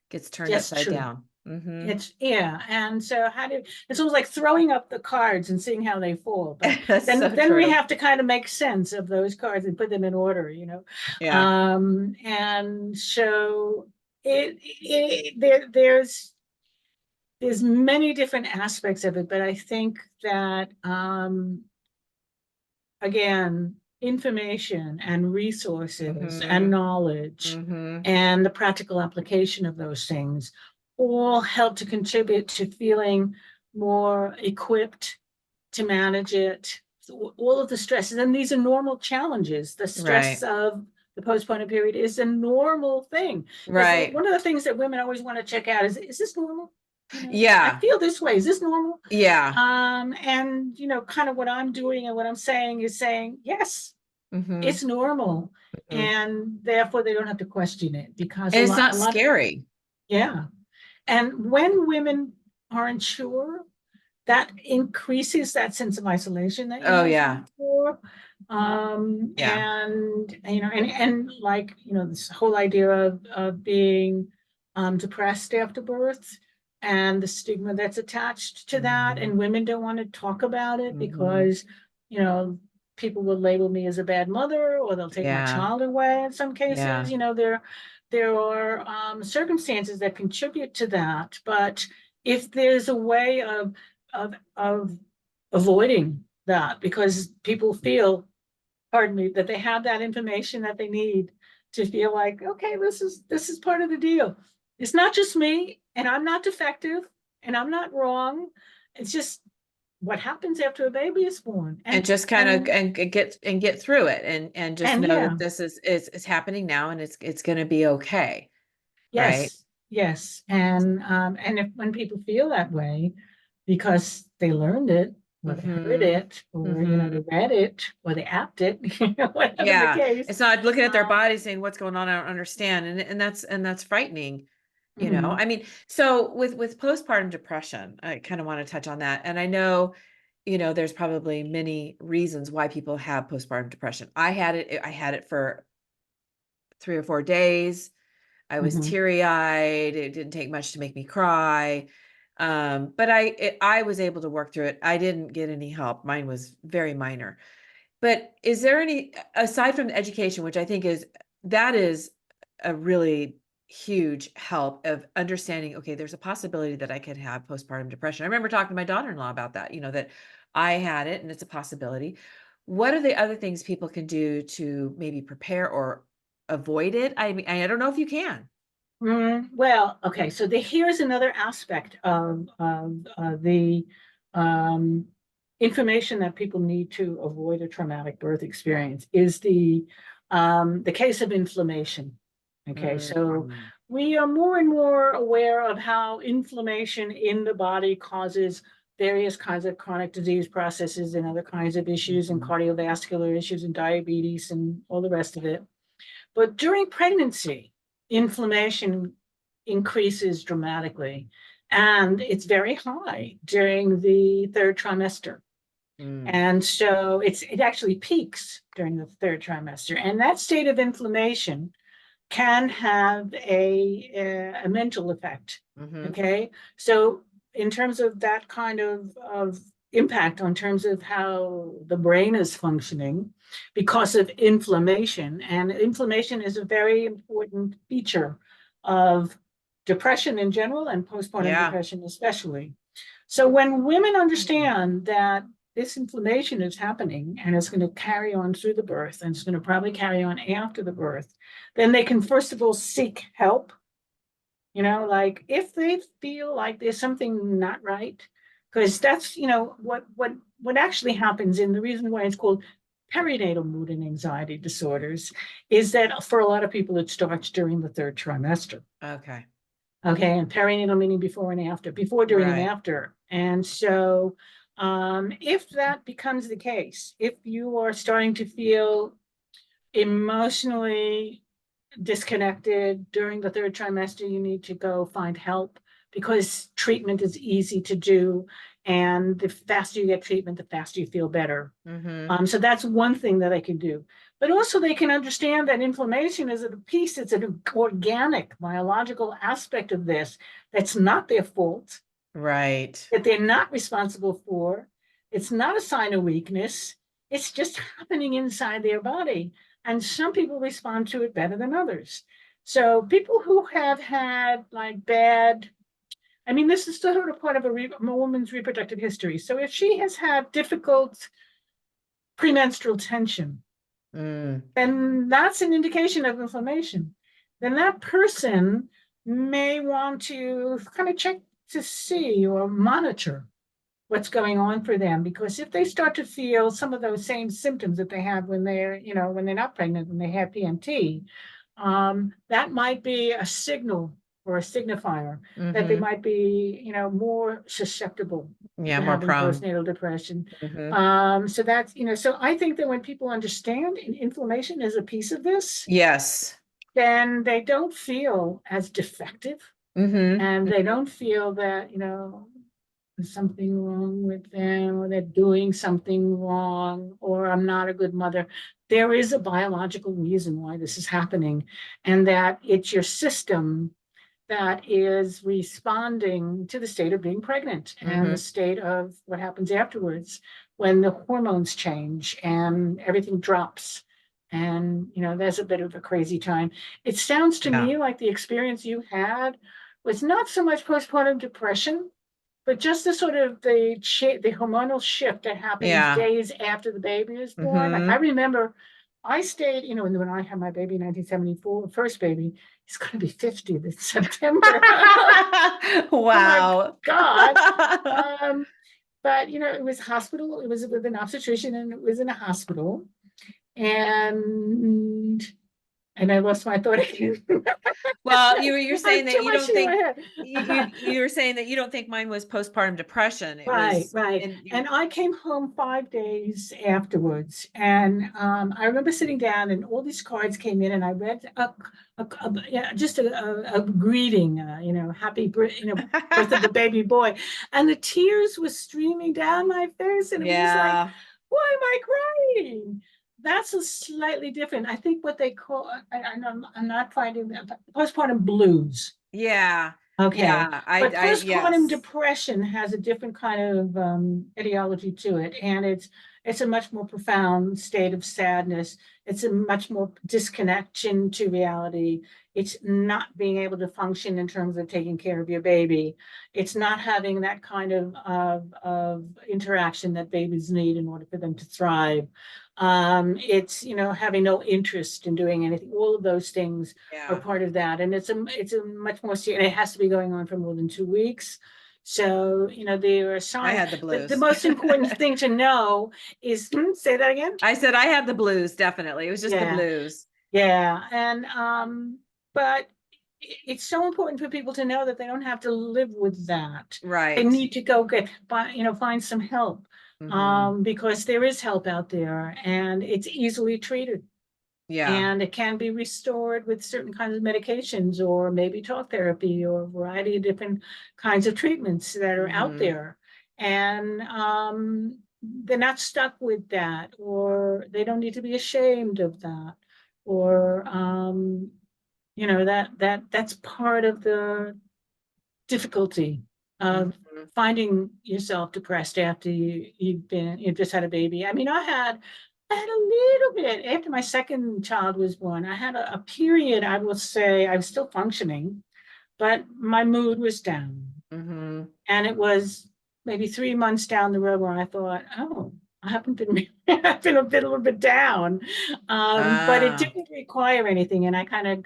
gets turned upside down. It's and so it's almost like throwing up the cards and seeing how they fall. But then we have to kind of make sense of those cards and put them in order, and so there's many different aspects of it, but I think that again, information and resources and knowledge and the practical application of those things all help to contribute to feeling more equipped to manage it, all of the stresses. And these are normal challenges. The stress of the postpartum period is a normal thing. Right. One of the things that women always want to check out is this normal? I feel this way. Is this normal? And kind of what I'm doing and what I'm saying is saying, yes, it's normal. And therefore they don't have to question it because it's not scary. And when women aren't sure, that increases that sense of isolation that you before. And like, this whole idea of being depressed after birth and the stigma that's attached to that. And women don't want to talk about it because, people will label me as a bad mother, or they'll take my child away in some cases. There are circumstances that contribute to that, but if there's a way of avoiding that, because people feel, pardon me, that they have that information that they need to feel like, okay, this is part of the deal. It's not just me, and I'm not defective, and I'm not wrong. It's just what happens after a baby is born. And just kind of and get through it, and just And know yeah, that this is happening now, and it's going to be okay, right? yes, yes. And if when people feel that way, because they learned it, or they heard Mm-hmm. it, or Mm-hmm. they read it, or they apt it, whatever the Yeah, case. it's not looking at their Um, body saying what's going on, I don't understand, and that's frightening. mhm, I mean, so with postpartum depression, I kind of want to touch on that. And I know, there's probably many reasons why people have postpartum depression. I had it for 3 or 4 days. I was mhm. teary-eyed. It didn't take much to make me cry. But I was able to work through it. I didn't get any help. Mine was very minor. But is there any, aside from the education, which I think that is a really huge help of understanding, okay, there's a possibility that I could have postpartum depression. I remember talking to my daughter-in-law about that, that I had it and it's a possibility. What are the other things people can do to maybe prepare or avoid it? I mean, I don't know if you can. Well, okay, so here's another aspect of the um, information that people need to avoid a traumatic birth experience is the case of inflammation. Okay, so Mm, we are more and more aware of how inflammation in the body causes various kinds of chronic disease processes and other kinds of issues and mhm. cardiovascular issues and diabetes and all the rest of it. But during pregnancy, inflammation increases dramatically, and it's very high during the third trimester. Mm, And so it actually peaks during the third trimester. And that state of inflammation can have a mental effect. mhm. Okay. So, in terms of that kind of impact on terms of how the brain is functioning because of inflammation, and inflammation is a very important feature of depression in general and postpartum Yeah. depression, especially. So when women Mm, understand that this inflammation is happening and it's going to carry on through the birth and it's going to probably carry on after the birth, then they can first of all seek help. Like if they feel like there's something not right, because that's what actually happens, and the reason why it's called perinatal mood and anxiety disorders is that for a lot of people it starts during the third trimester. okay. Okay, and perinatal meaning before and after, before, during, and Right. after. And so, if that becomes the case, if you are starting to feel emotionally disconnected during the third trimester, you need to go find help because treatment is easy to do. And the faster you get treatment, the faster you feel better. Mm-hmm. So that's one thing that I can do. But also they can understand that inflammation is a piece, it's an organic biological aspect of this that's not their fault, Right. that they're not responsible for. It's not a sign of weakness. It's just happening inside their body. And some people respond to it better than others. So people who have had like bad, I mean, this is sort of part of a woman's reproductive history. So if she has had difficult premenstrual tension, Mm, then that's an indication of inflammation. Then that person may want to kind of check to see or monitor what's going on for them, because if they start to feel some of those same symptoms that they have when when they're not pregnant, when they have PMT, that might be a signal or a signifier that they mm-hmm. might be, more susceptible Yeah, to more having prone. postnatal depression. Mm-hmm. So that's, so I think that when people understand inflammation is a piece of this, Yes. then they don't feel as defective, Mm-hmm. and they don't feel that, there's something wrong with them, or they're doing something wrong, or I'm not a good mother. There is a biological reason why this is happening, and that it's your system that is responding to the state of being pregnant and the Mm-hmm. state of what happens afterwards when the hormones change and everything drops. And, there's a bit of a crazy time. It sounds to Yeah. me like the experience you had was not so much postpartum depression, but just the sort of the hormonal shift that happens Yeah. days after the baby is born. Like I Mm-hmm. remember I stayed, when I had my baby in 1974, first baby, he's going to be 50 this September. Oh my Wow. God. But it was hospital, it was with an obstetrician and it was in a hospital. And I lost my thought again. Well, you're saying that Too you much don't in my think head. you're saying that you don't think mine was postpartum depression. It Right, was, right. and And I came home 5 days afterwards. And I remember sitting down and all these cards came in and I read yeah, just a greeting, happy birth of the baby boy. And the tears were streaming down my face. And it was like, yeah, why am I crying? That's a slightly different. I think what they call, I'm not finding postpartum blues. yeah, Okay, yeah. but postpartum Yes, depression has a different kind of etiology to it, and it's a much more profound state of sadness. It's a much more disconnection to reality. It's not being able to function in terms of taking care of your baby. It's not having that kind of interaction that babies need in order for them to thrive. It's having no interest in doing anything. All of those things are yeah. part of that. And it's a much more serious, it has to be going on for more than 2 weeks. So, there are I signs. had the The blues. most important thing to know is, say that again? I said I had the blues, definitely. It was just the Yeah, blues. yeah. But it's so important for people to know that they don't have to live with that. They Right. need to go find some help, Mm-hmm. because there is help out there and it's easily treated. Yeah. And it can be restored with certain kinds of medications or maybe talk therapy or a variety of different kinds of treatments that are out Mm-hmm. there. And they're not stuck with that, or they don't need to be ashamed of that, or that's part of the difficulty of Mm-hmm. finding yourself depressed after you've just had a baby. I mean, I had a little bit after my second child was born. I had a period, I will say, I was still functioning, but my mood was down. Mm-hmm. And it was maybe 3 months down the road where I thought, oh, I haven't been, I've been a little bit down. But it Ah. didn't require anything. And I kind of,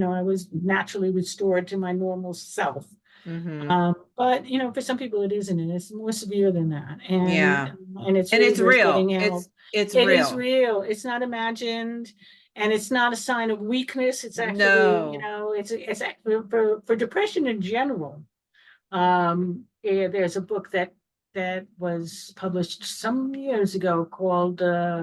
I was naturally restored to my normal self. Mm-hmm. But for some people it isn't, and it's more severe than that. And Yeah. and it's And really it's worth real. getting help. It's It is real. real. It's not imagined, and it's not a sign of weakness. It's actually, No. it's actually for depression in general. Yeah, there's a book that was published some years ago called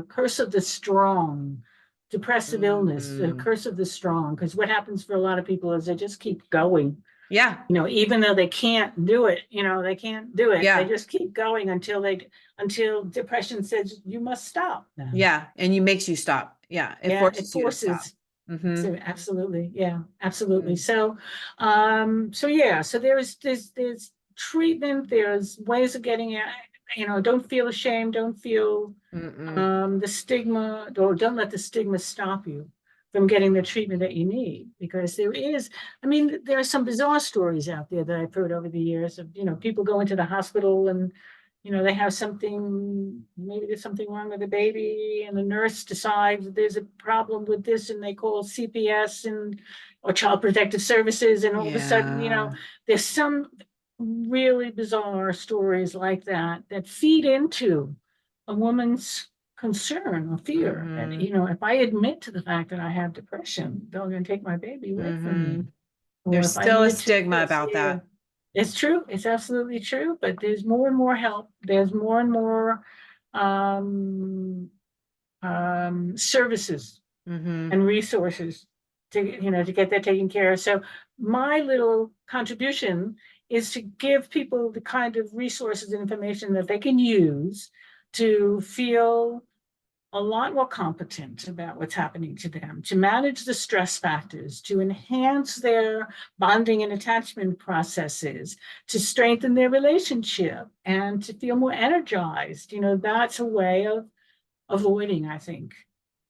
Curse of the Strong. Depressive illness, the Mm-hmm. curse of the strong. Because what happens for a lot of people is they just keep going, Yeah. even though they can't do it, they can't do it. They Yeah. just keep going until depression says you must stop now. Yeah. And it makes you stop. Yeah. It Yeah, it forces you to stop. forces. Mm-hmm. So absolutely, yeah, absolutely. Mm-hmm. So yeah, so there's treatment, there's ways of getting it. Don't feel ashamed, don't feel Mm-mm. the stigma, or don't let the stigma stop you from getting the treatment that you need, because there are some bizarre stories out there that I've heard over the years of, people go into the hospital and, they have maybe there's something wrong with the baby, and the nurse decides there's a problem with this, and they call CPS or Child Protective Services, and all of a sudden, Yeah. there's some really bizarre stories like that feed into a woman's concern or fear that, Mm-hmm. if I admit to the fact that I have depression, they're going to take my baby away from Mm-hmm. me. Or There's if I still a admit to stigma this, about yeah, that. it's true. It's absolutely true. But there's more and more help. There's more and more um, services Mm-hmm. and resources to get that taken care of. So my little contribution is to give people the kind of resources and information that they can use to feel a lot more competent about what's happening to them, to manage the stress factors, to enhance their bonding and attachment processes, to strengthen their relationship, and to feel more energized. That's a way of avoiding, I think,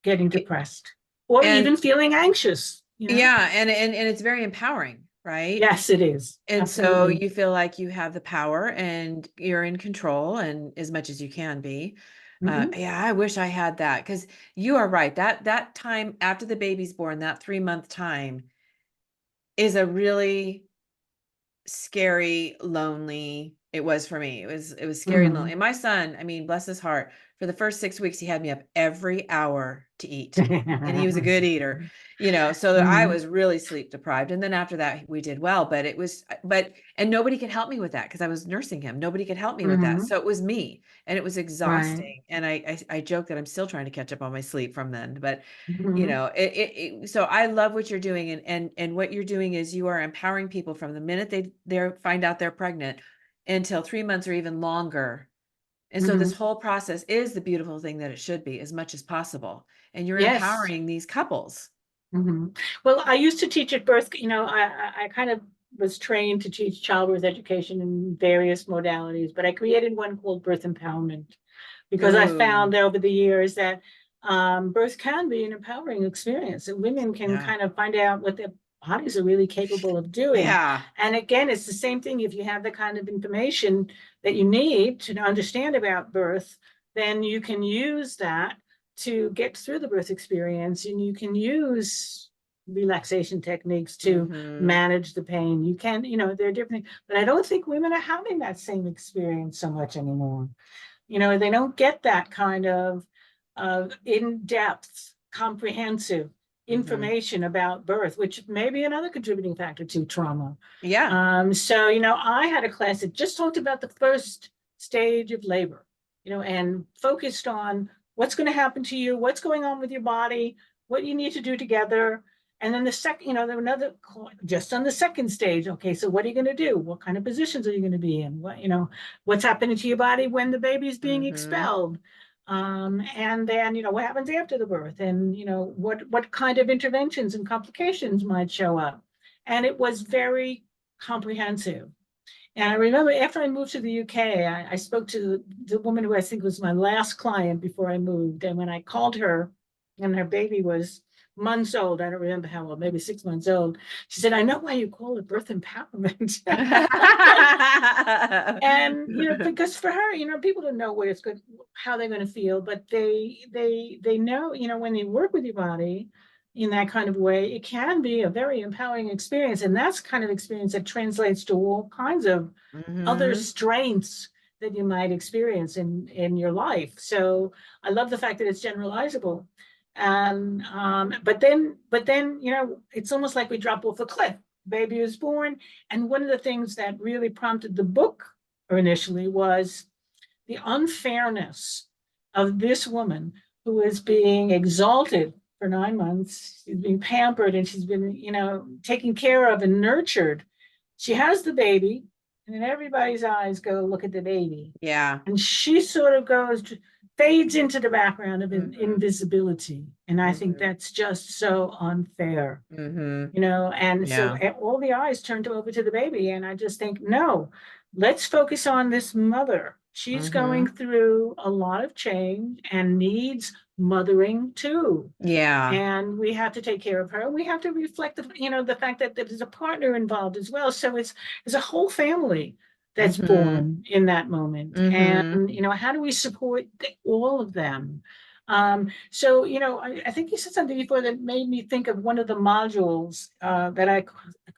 getting depressed or And even feeling anxious. yeah, and it's very empowering. right? Yes, it is. And so Absolutely. you feel like you have the power and you're in control and as much as you can be. Mhm. Yeah, I wish I had that because you are right. That time after the baby's born, that 3 month time is a really scary, lonely. It was for me. It was scary and lonely. Mhm. And my son, I mean, bless his heart, for the first 6 weeks, he had me up every hour to eat. And he was a good eater, so that I Mhm. was really sleep deprived. And then after that, we did well, but and nobody could help me with that because I was nursing him. Nobody could help me with that. Mhm. So it was me and it was Right. exhausting. And I joke that I'm still trying to catch up on my sleep from then, but Mhm. so I love what you're doing, and what you're doing is you are empowering people from the minute they find out they're pregnant until 3 months or even longer. And so this Mhm. whole process is the beautiful thing that it should be as much as possible. And you're Yes. empowering these couples. Mhm. Well, I used to teach at birth, I kind of was trained to teach childbirth education in various modalities, but I created one called Birth Empowerment because I Ooh, found over the years that birth can be an empowering experience, and women can yeah. kind of find out what their bodies are really capable of doing. Yeah. And again, it's the same thing. If you have the kind of information that you need to understand about birth, then you can use that to get through the birth experience, and you can use relaxation techniques to Mm-hmm. manage the pain. You can, there are different things, but I don't think women are having that same experience so much anymore. They don't get that kind of in-depth, comprehensive Mm-hmm. information about birth, which may be another contributing factor to trauma. Yeah. So, I had a class that just talked about the first stage of labor, and focused on what's going to happen to you, what's going on with your body, what you need to do together. And then the second, there another just on the second stage. Okay, so what are you going to do? What kind of positions are you going to be in? What's happening to your body when the baby's being Mm-hmm. expelled? And then, what happens after the birth? And, what kind of interventions and complications might show up? And it was very comprehensive. And I remember after I moved to the UK, I spoke to the woman who I think was my last client before I moved. And when I called her, and her baby was months old, I don't remember how old, maybe 6 months old, she said, "I know why you call it birth empowerment." And because for her, people don't know where it's good, how they're going to feel, but they know, when they work with your body in that kind of way, it can be a very empowering experience. And that's kind of experience that translates to all kinds of other Mm-hmm. strengths that you might experience in your life. So I love the fact that it's generalizable. And but then it's almost like we drop off a cliff. Baby is born, and one of the things that really prompted the book initially was the unfairness of this woman who is being exalted for 9 months. She's being pampered, and she's been, taken care of and nurtured. She has the baby, and then everybody's eyes go look at the baby. Yeah. And she sort of fades into the background of Mm-hmm. invisibility. And I think Mm-hmm. that's just so unfair, Mm-hmm. and so Yeah. all the eyes turned over to the baby. And I just think, no, let's focus on this mother. She's going Mm-hmm. through a lot of change and needs mothering too. Yeah. And we have to take care of her. We have to reflect the fact that there's a partner involved as well. So it's a whole family that's Mm-hmm. born in that moment. And, Mm-hmm. how do we support all of them? So, I think you said something before that made me think of one of the modules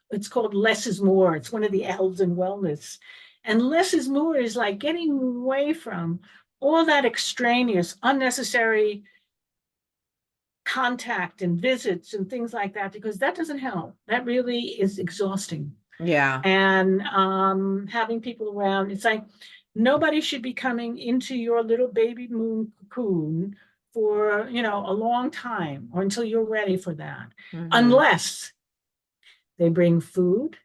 it's called Less is More. It's one of the L's in wellness. And less is more is like getting away from all that extraneous, unnecessary contact and visits and things like that, because that doesn't help. That really is exhausting. Yeah. And having people around, it's like nobody should be coming into your little baby moon cocoon for a long time or until you're ready for that, Mm-hmm. unless they bring food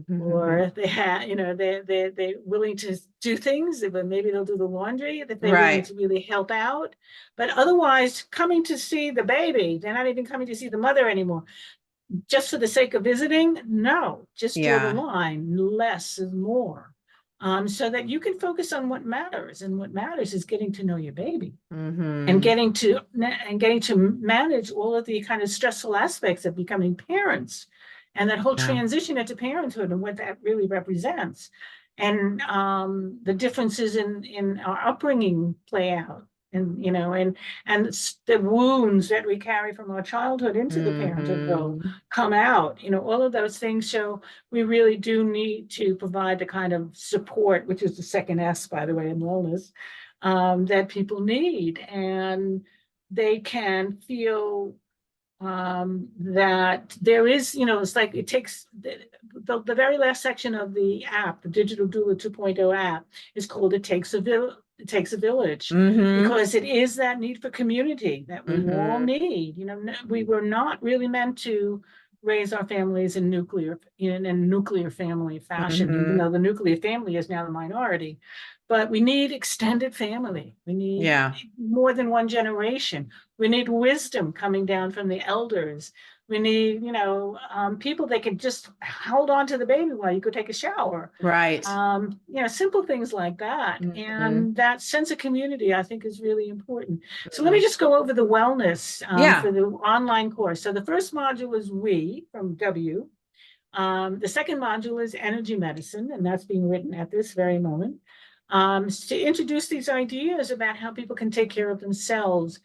or they have, they're willing to do things, but maybe they'll do the laundry, that they're willing Right. to really help out. But otherwise, coming to see the baby, they're not even coming to see the mother anymore. Just for the sake of visiting, no, just draw the Yeah. line. Less is more. So that you can focus on what matters, and what matters is getting to know your baby and Mm-hmm. getting to manage all of the kind of stressful aspects of becoming parents, and that whole Yeah. transition into parenthood and what that really represents. And the differences in our upbringing play out. And, you know, and the wounds that we carry from our childhood into the parenthood will come out. You know, all of those things show we really do need to provide the kind of support, which is the second S, by the way, in wellness, that people need. And they can feel that there is, you know, it's like it takes the very last section of the app, the Digital Doula 2.0 app, is called It Takes a Village, because it is that need for community that we all need. You know, we were not really meant to raise our families in nuclear family fashion, even though the nuclear family is now the minority. But we need extended family. We need more than one generation. We need wisdom coming down from the elders. We need, you know, people that can just hold on to the baby while you go take a shower. Right. You know, simple things like that. And that sense of community, I think, is really important. So let me just go over the wellness for the online course. So the first module is We from W. The second module is energy medicine, and that's being written at this very moment. To introduce these ideas about how people can take care of themselves.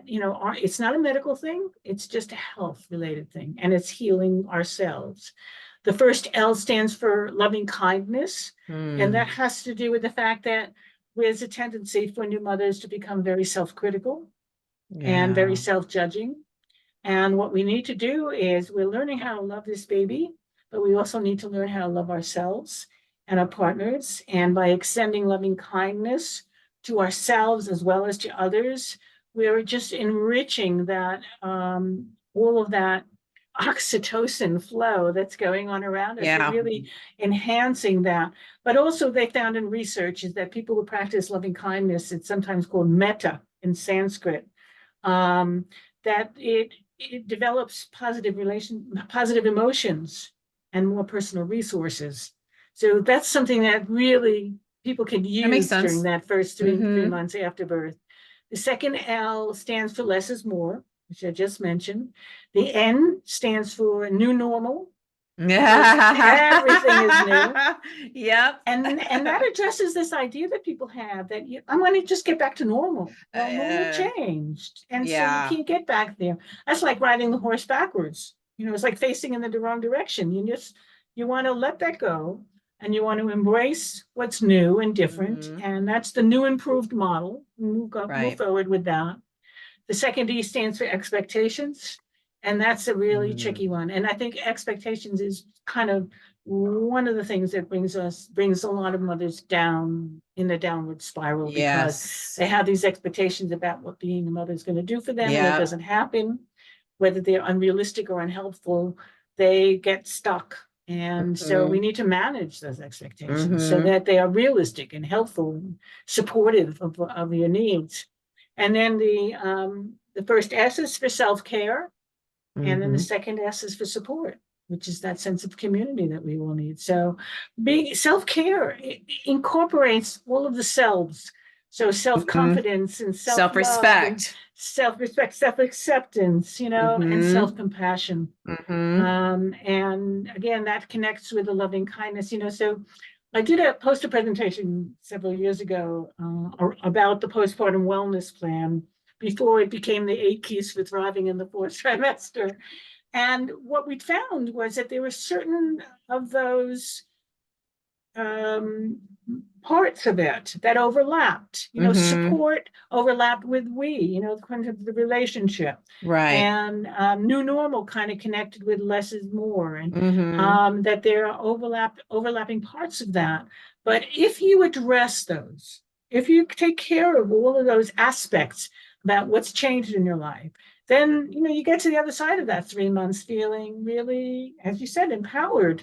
You know, it's not a medical thing, it's just a health related thing, and it's healing ourselves. The first L stands for loving kindness, and that has to do with the fact that there's a tendency for new mothers to become very self-critical and very self-judging. And what we need to do is we're learning how to love this baby, but we also need to learn how to love ourselves and our partners. And by extending loving kindness to ourselves as well as to others, we're just enriching that, all of that oxytocin flow that's going on around us. We're really enhancing that. But also they found in research is that people who practice loving kindness, it's sometimes called metta in Sanskrit, that it develops positive emotions and more personal resources. So that's something that really people can use during that first 3 months after birth. The second L stands for less is more, which I just mentioned. The N stands for new normal. Everything is new. And that addresses this idea that people have that I want to just get back to normal. Well, normal changed. And so you can't get back there. That's like riding the horse backwards. You know, it's like facing in the wrong direction. You want to let that go. And you want to embrace what's new and different. And that's the new improved model. Move forward with that. The second E stands for expectations. And that's a really tricky one. And I think expectations is kind of one of the things that brings a lot of mothers down in the downward spiral, because they have these expectations about what being a mother is going to do for them. And it doesn't happen. Whether they're unrealistic or unhelpful, they get stuck. And so we need to manage those expectations so that they are realistic and helpful and supportive of your needs. And then the first S is for self-care. And then the second S is for support, which is that sense of community that we all need. So self-care incorporates all of the selves. So self-confidence and self-respect, self-acceptance, you know, and self-compassion. And again, that connects with the loving kindness, you know. So I did a poster presentation several years ago about the postpartum wellness plan before it became the 8 keys for thriving in the 4th trimester. And what we found was that there were certain of those parts of it that overlapped. You know, support overlapped with you know, kind of the relationship. And new normal kind of connected with less is more. And that there are overlapping parts of that. But if you address those, if you take care of all of those aspects about what's changed in your life, then, you know, you get to the other side of that 3 months feeling really, as you said, empowered,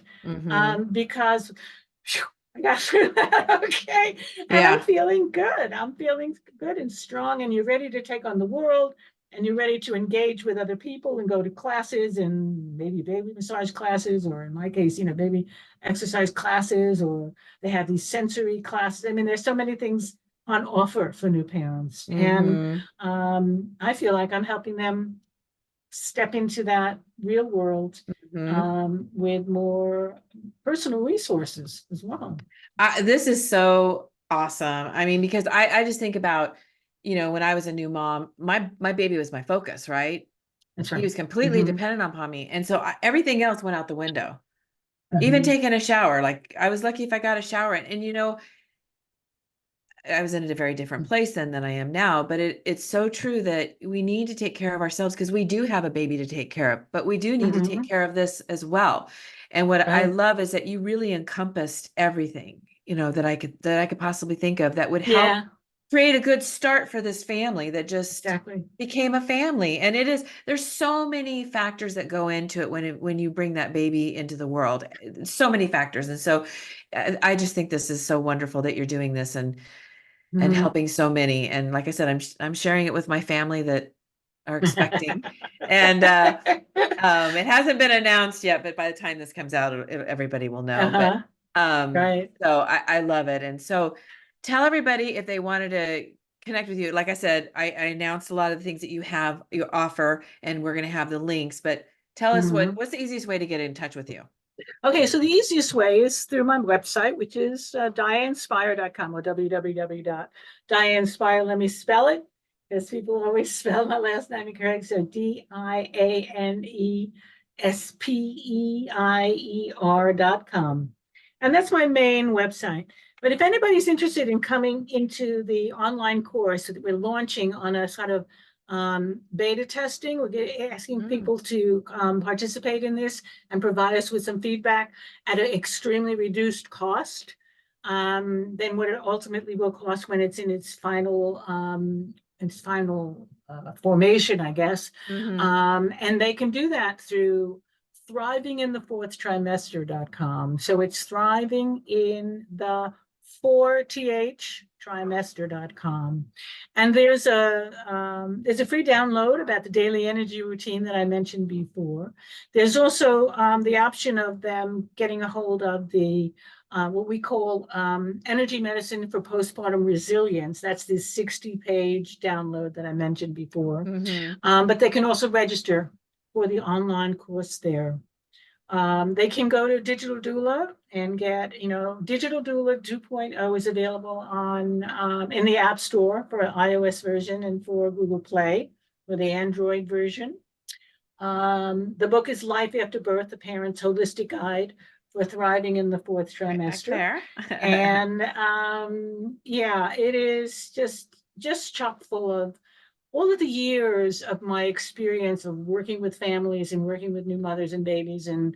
because I got through that, okay? And I'm feeling good. I'm feeling good and strong, and you're ready to take on the world, and you're ready to engage with other people and go to classes and maybe baby massage classes, or in my case, you know, baby exercise classes, or they have these sensory classes. I mean, there's so many things on offer for new parents. And I feel like I'm helping them step into that real world Mhm. with more personal resources as well. This is so awesome. I mean, because I just think about, when I was a new mom, my baby was my focus, right? That's He right. was completely Mm-hmm. dependent upon me. And so everything else went out the window. Even Mm-hmm. taking a shower, like I was lucky if I got a shower. And I was in a very different place then than I am now, but it's so true that we need to take care of ourselves because we do have a baby to take care of, but we do need to take Mm-hmm. care of this as well. And what I Right. love is that you really encompassed everything, that I could possibly think of that would help Yeah, create a good start for this family that just exactly. became a family. And there's so many factors that go into it when you bring that baby into the world. So many factors. And so I just think this is so wonderful that you're doing this and Mm-hmm. helping so many. And like I said, I'm sharing it with my family that are expecting. And it hasn't been announced yet, but by the time this comes out, everybody will know. But Uh-huh. um, Right. so I love it. And so tell everybody if they wanted to connect with you. Like I said, I announced a lot of the things that you offer, and we're going to have the links. But tell us Mm-hmm. what's the easiest way to get in touch with you? Okay, so the easiest way is through my website, which is dianespeier.com or www.dianespeier. Let me spell it, because people always spell my last name incorrect. So DIANESPEIER.com. And that's my main website. But if anybody's interested in coming into the online course that we're launching on a sort of beta testing, we're asking Mm. people to participate in this and provide us with some feedback at an extremely reduced cost than what it ultimately will cost when it's in its final formation, I guess. Mm-hmm. And they can do that through thrivinginthefourthtrimester.com. So it's thriving in the 4th trimester.com. And there's a free download about the daily energy routine that I mentioned before. There's also the option of them getting a hold of the what we call energy medicine for postpartum resilience. That's the 60-page download that I mentioned before. Mm-hmm. But they can also register for the online course there. They can go to Digital Doula and get, Digital Doula 2.0 is available on in the App Store for an iOS version and for Google Play for the Android version. The book is Life After Birth, a Parent's Holistic Guide for Thriving in the Fourth Right back Trimester. there. And yeah, it is just chock full of all of the years of my experience of working with families and working with new mothers and babies and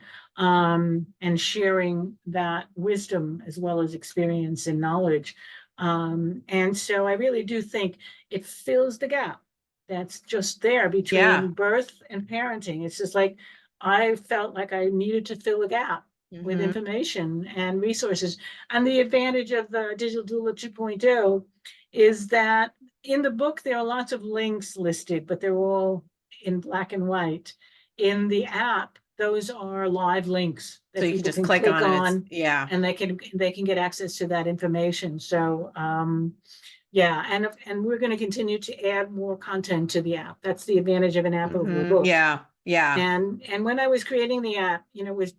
sharing that wisdom as well as experience and knowledge. And so I really do think it fills the gap that's just there between Yeah. birth and parenting. It's just like I felt like I needed to fill a gap with Mm-hmm. information and resources. And the advantage of the Digital Doula 2.0 is that in the book, there are lots of links listed, but they're all in black and white. In the app, those are live links So that you can people just can click click on it. It's on yeah. and they can get access to that information. So yeah, and we're going to continue to add more content to the app. That's the advantage of an app over a Mm-hmm. book. Yeah. Yeah. And when I was creating the app, it was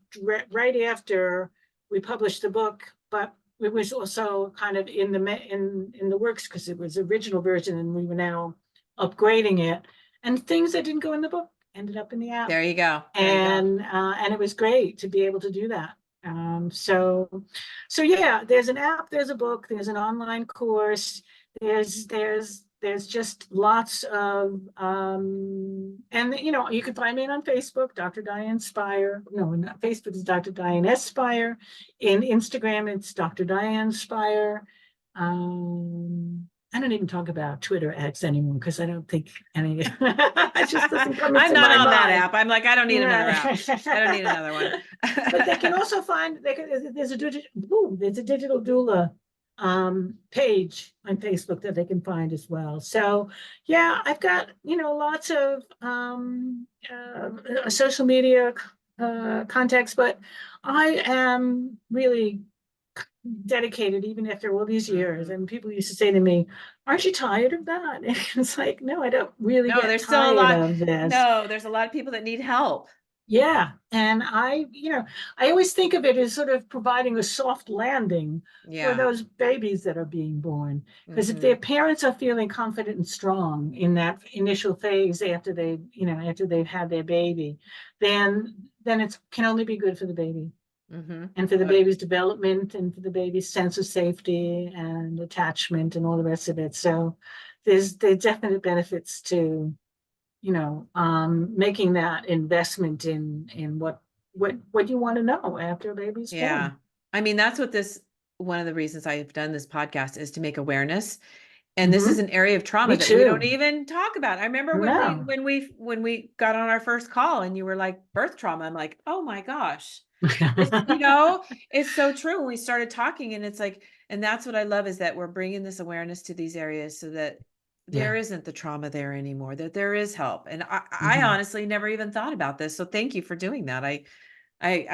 right after we published the book, but it was also kind of in the works because it was the original version and we were now upgrading it. And things that didn't go in the book ended up in the app. There you go. There you go. And it was great to be able to do that. So yeah, there's an app, there's a book, there's an online course, there's just lots of and you can find me on Facebook, Dr. Diane Speier. No, not Facebook is Dr. Diane S. Speier. In Instagram, it's Dr. Diane Speier. I don't even talk about Twitter X anymore because I don't think any it just doesn't come I'm into not my on that mind. app. I'm like, I don't need another Right. app. I don't need another one. But they can also find there's a digital doula page on Facebook that they can find as well. So yeah, I've got lots of social media contacts, but I am really dedicated even after all these years. Mhm. And people used to say to me, "Aren't you tired of that?" And it's like, no, I don't really No, get there's still a tired lot. of this. No, there's a lot of people that need help. Yeah. And I always think of it as sort of providing a soft landing for Yeah. those babies that are being born. Because if Hmm. their parents are feeling confident and strong in that initial phase after they've had their baby, then it can only be good for the baby Hmm. and for the baby's development and for the baby's sense of safety and attachment and all the rest of it. So there's definite benefits to making that investment in what you want to know after a baby's Yeah. born. I mean, that's what one of the reasons I've done this podcast is to make awareness. And this is Hmm. an area of trauma Me that we don't too. even talk about. I remember No. when we got on our first call and you were like birth trauma. I'm like, oh my gosh. It's so true. When we started talking and it's like, and that's what I love is that we're bringing this awareness to these areas so that there Yeah. isn't the trauma there anymore, that there is help. And I Hmm. honestly never even thought about this. So thank you for doing that. I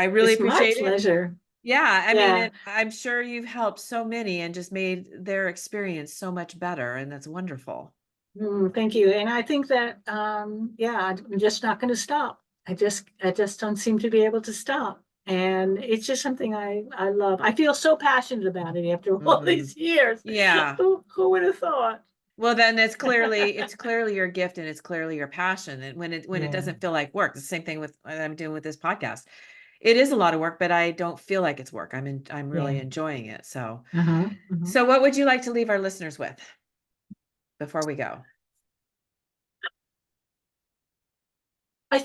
really It's my appreciate it. pleasure. Yeah, I mean, Yeah. I'm sure you've helped so many and just made their experience so much better, and that's wonderful. Thank you. And I think that yeah, I'm just not going to stop. I just don't seem to be able to stop. And it's just something I love. I feel so passionate about it after all Hmm. these years. Yeah. Who would have thought? Well, then it's clearly your gift and it's clearly your passion. And when it Yeah. doesn't feel like work, the same thing with what I'm doing with this podcast. It is a lot of work, but I don't feel like it's work. I'm really Yeah. enjoying it. So, Uh-huh. Uh-huh. so what would you like to leave our listeners with before we go? I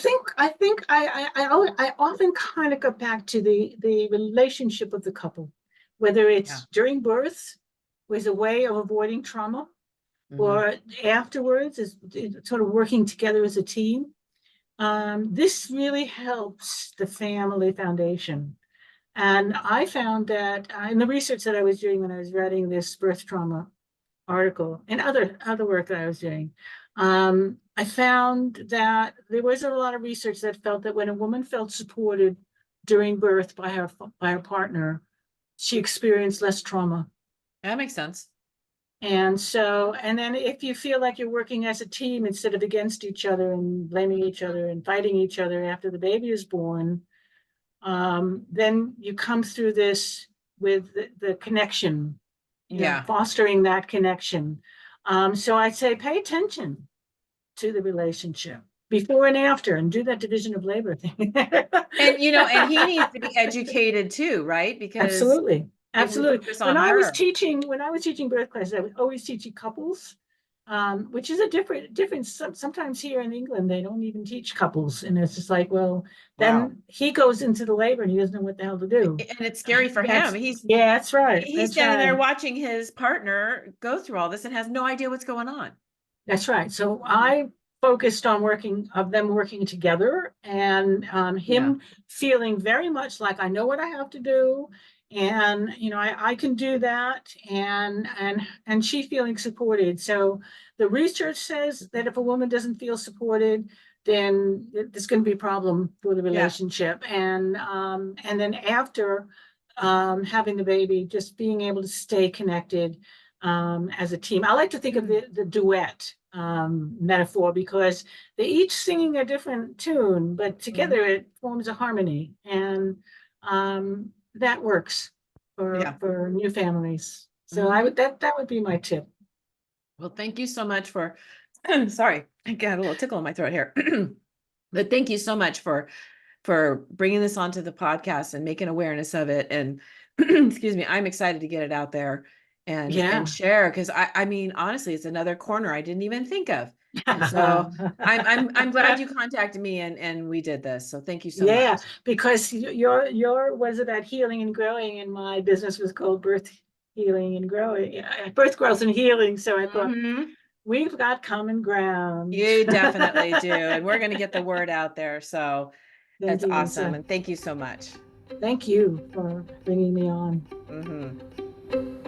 often kind of go back to the relationship of the couple, whether Yeah. it's during birth was a way of avoiding trauma, Hmm. or afterwards is sort of working together as a team. This really helps the family foundation. And I found that in the research that I was doing when I was writing this birth trauma article and other work that I was doing, I found that there was a lot of research that felt that when a woman felt supported during birth by her partner, she experienced less trauma. That makes sense. And then if you feel like you're working as a team instead of against each other and blaming each other and fighting each other after the baby is born, then you come through this with the connection, Yeah. fostering that connection. So I'd say pay attention to the relationship before and after and do that division of labor thing. And he needs to be educated too, right? Because Absolutely. if we Absolutely. focus on her. When I was teaching birth classes, I was always teaching couples, which is a difference. Sometimes here in England, they don't even teach couples. And it's just like, well, Wow. then he goes into the labor and he doesn't know what the hell to do. And it's scary for him. Yeah, that's right. He's That's standing there right. watching his partner go through all this and has no idea what's going on. That's right. So Mhm. I focused on them working together and Yeah. him feeling very much like I know what I have to do, and I can do that, and she feeling supported. So the research says that if a woman doesn't feel supported, then there's going to be a problem for the Yeah. relationship. And then after having the baby, just being able to stay connected as a team. I like to think of the duet metaphor because they're each singing a different tune, but Mhm. together it forms a harmony, and that works Yeah. for new families. So I Mhm. would that would be my tip. Well, thank you so much for, sorry, I got a little tickle in my throat here. But thank you so much for bringing this onto the podcast and making awareness of it. And excuse me, I'm excited to get it out there and Yeah. share because I mean, honestly, it's another corner I didn't even think of. And so I'm glad you contacted me and we did this. So thank you so much. Yeah, because your was about healing and growing, and my business was called birth healing and growing, birth growth and healing. So I thought Hmm. we've got common ground. You definitely do. And we're going to get the word out there. So Thank that's you, awesome. Lisa. And thank you so much. Thank you for bringing me on. Hmm.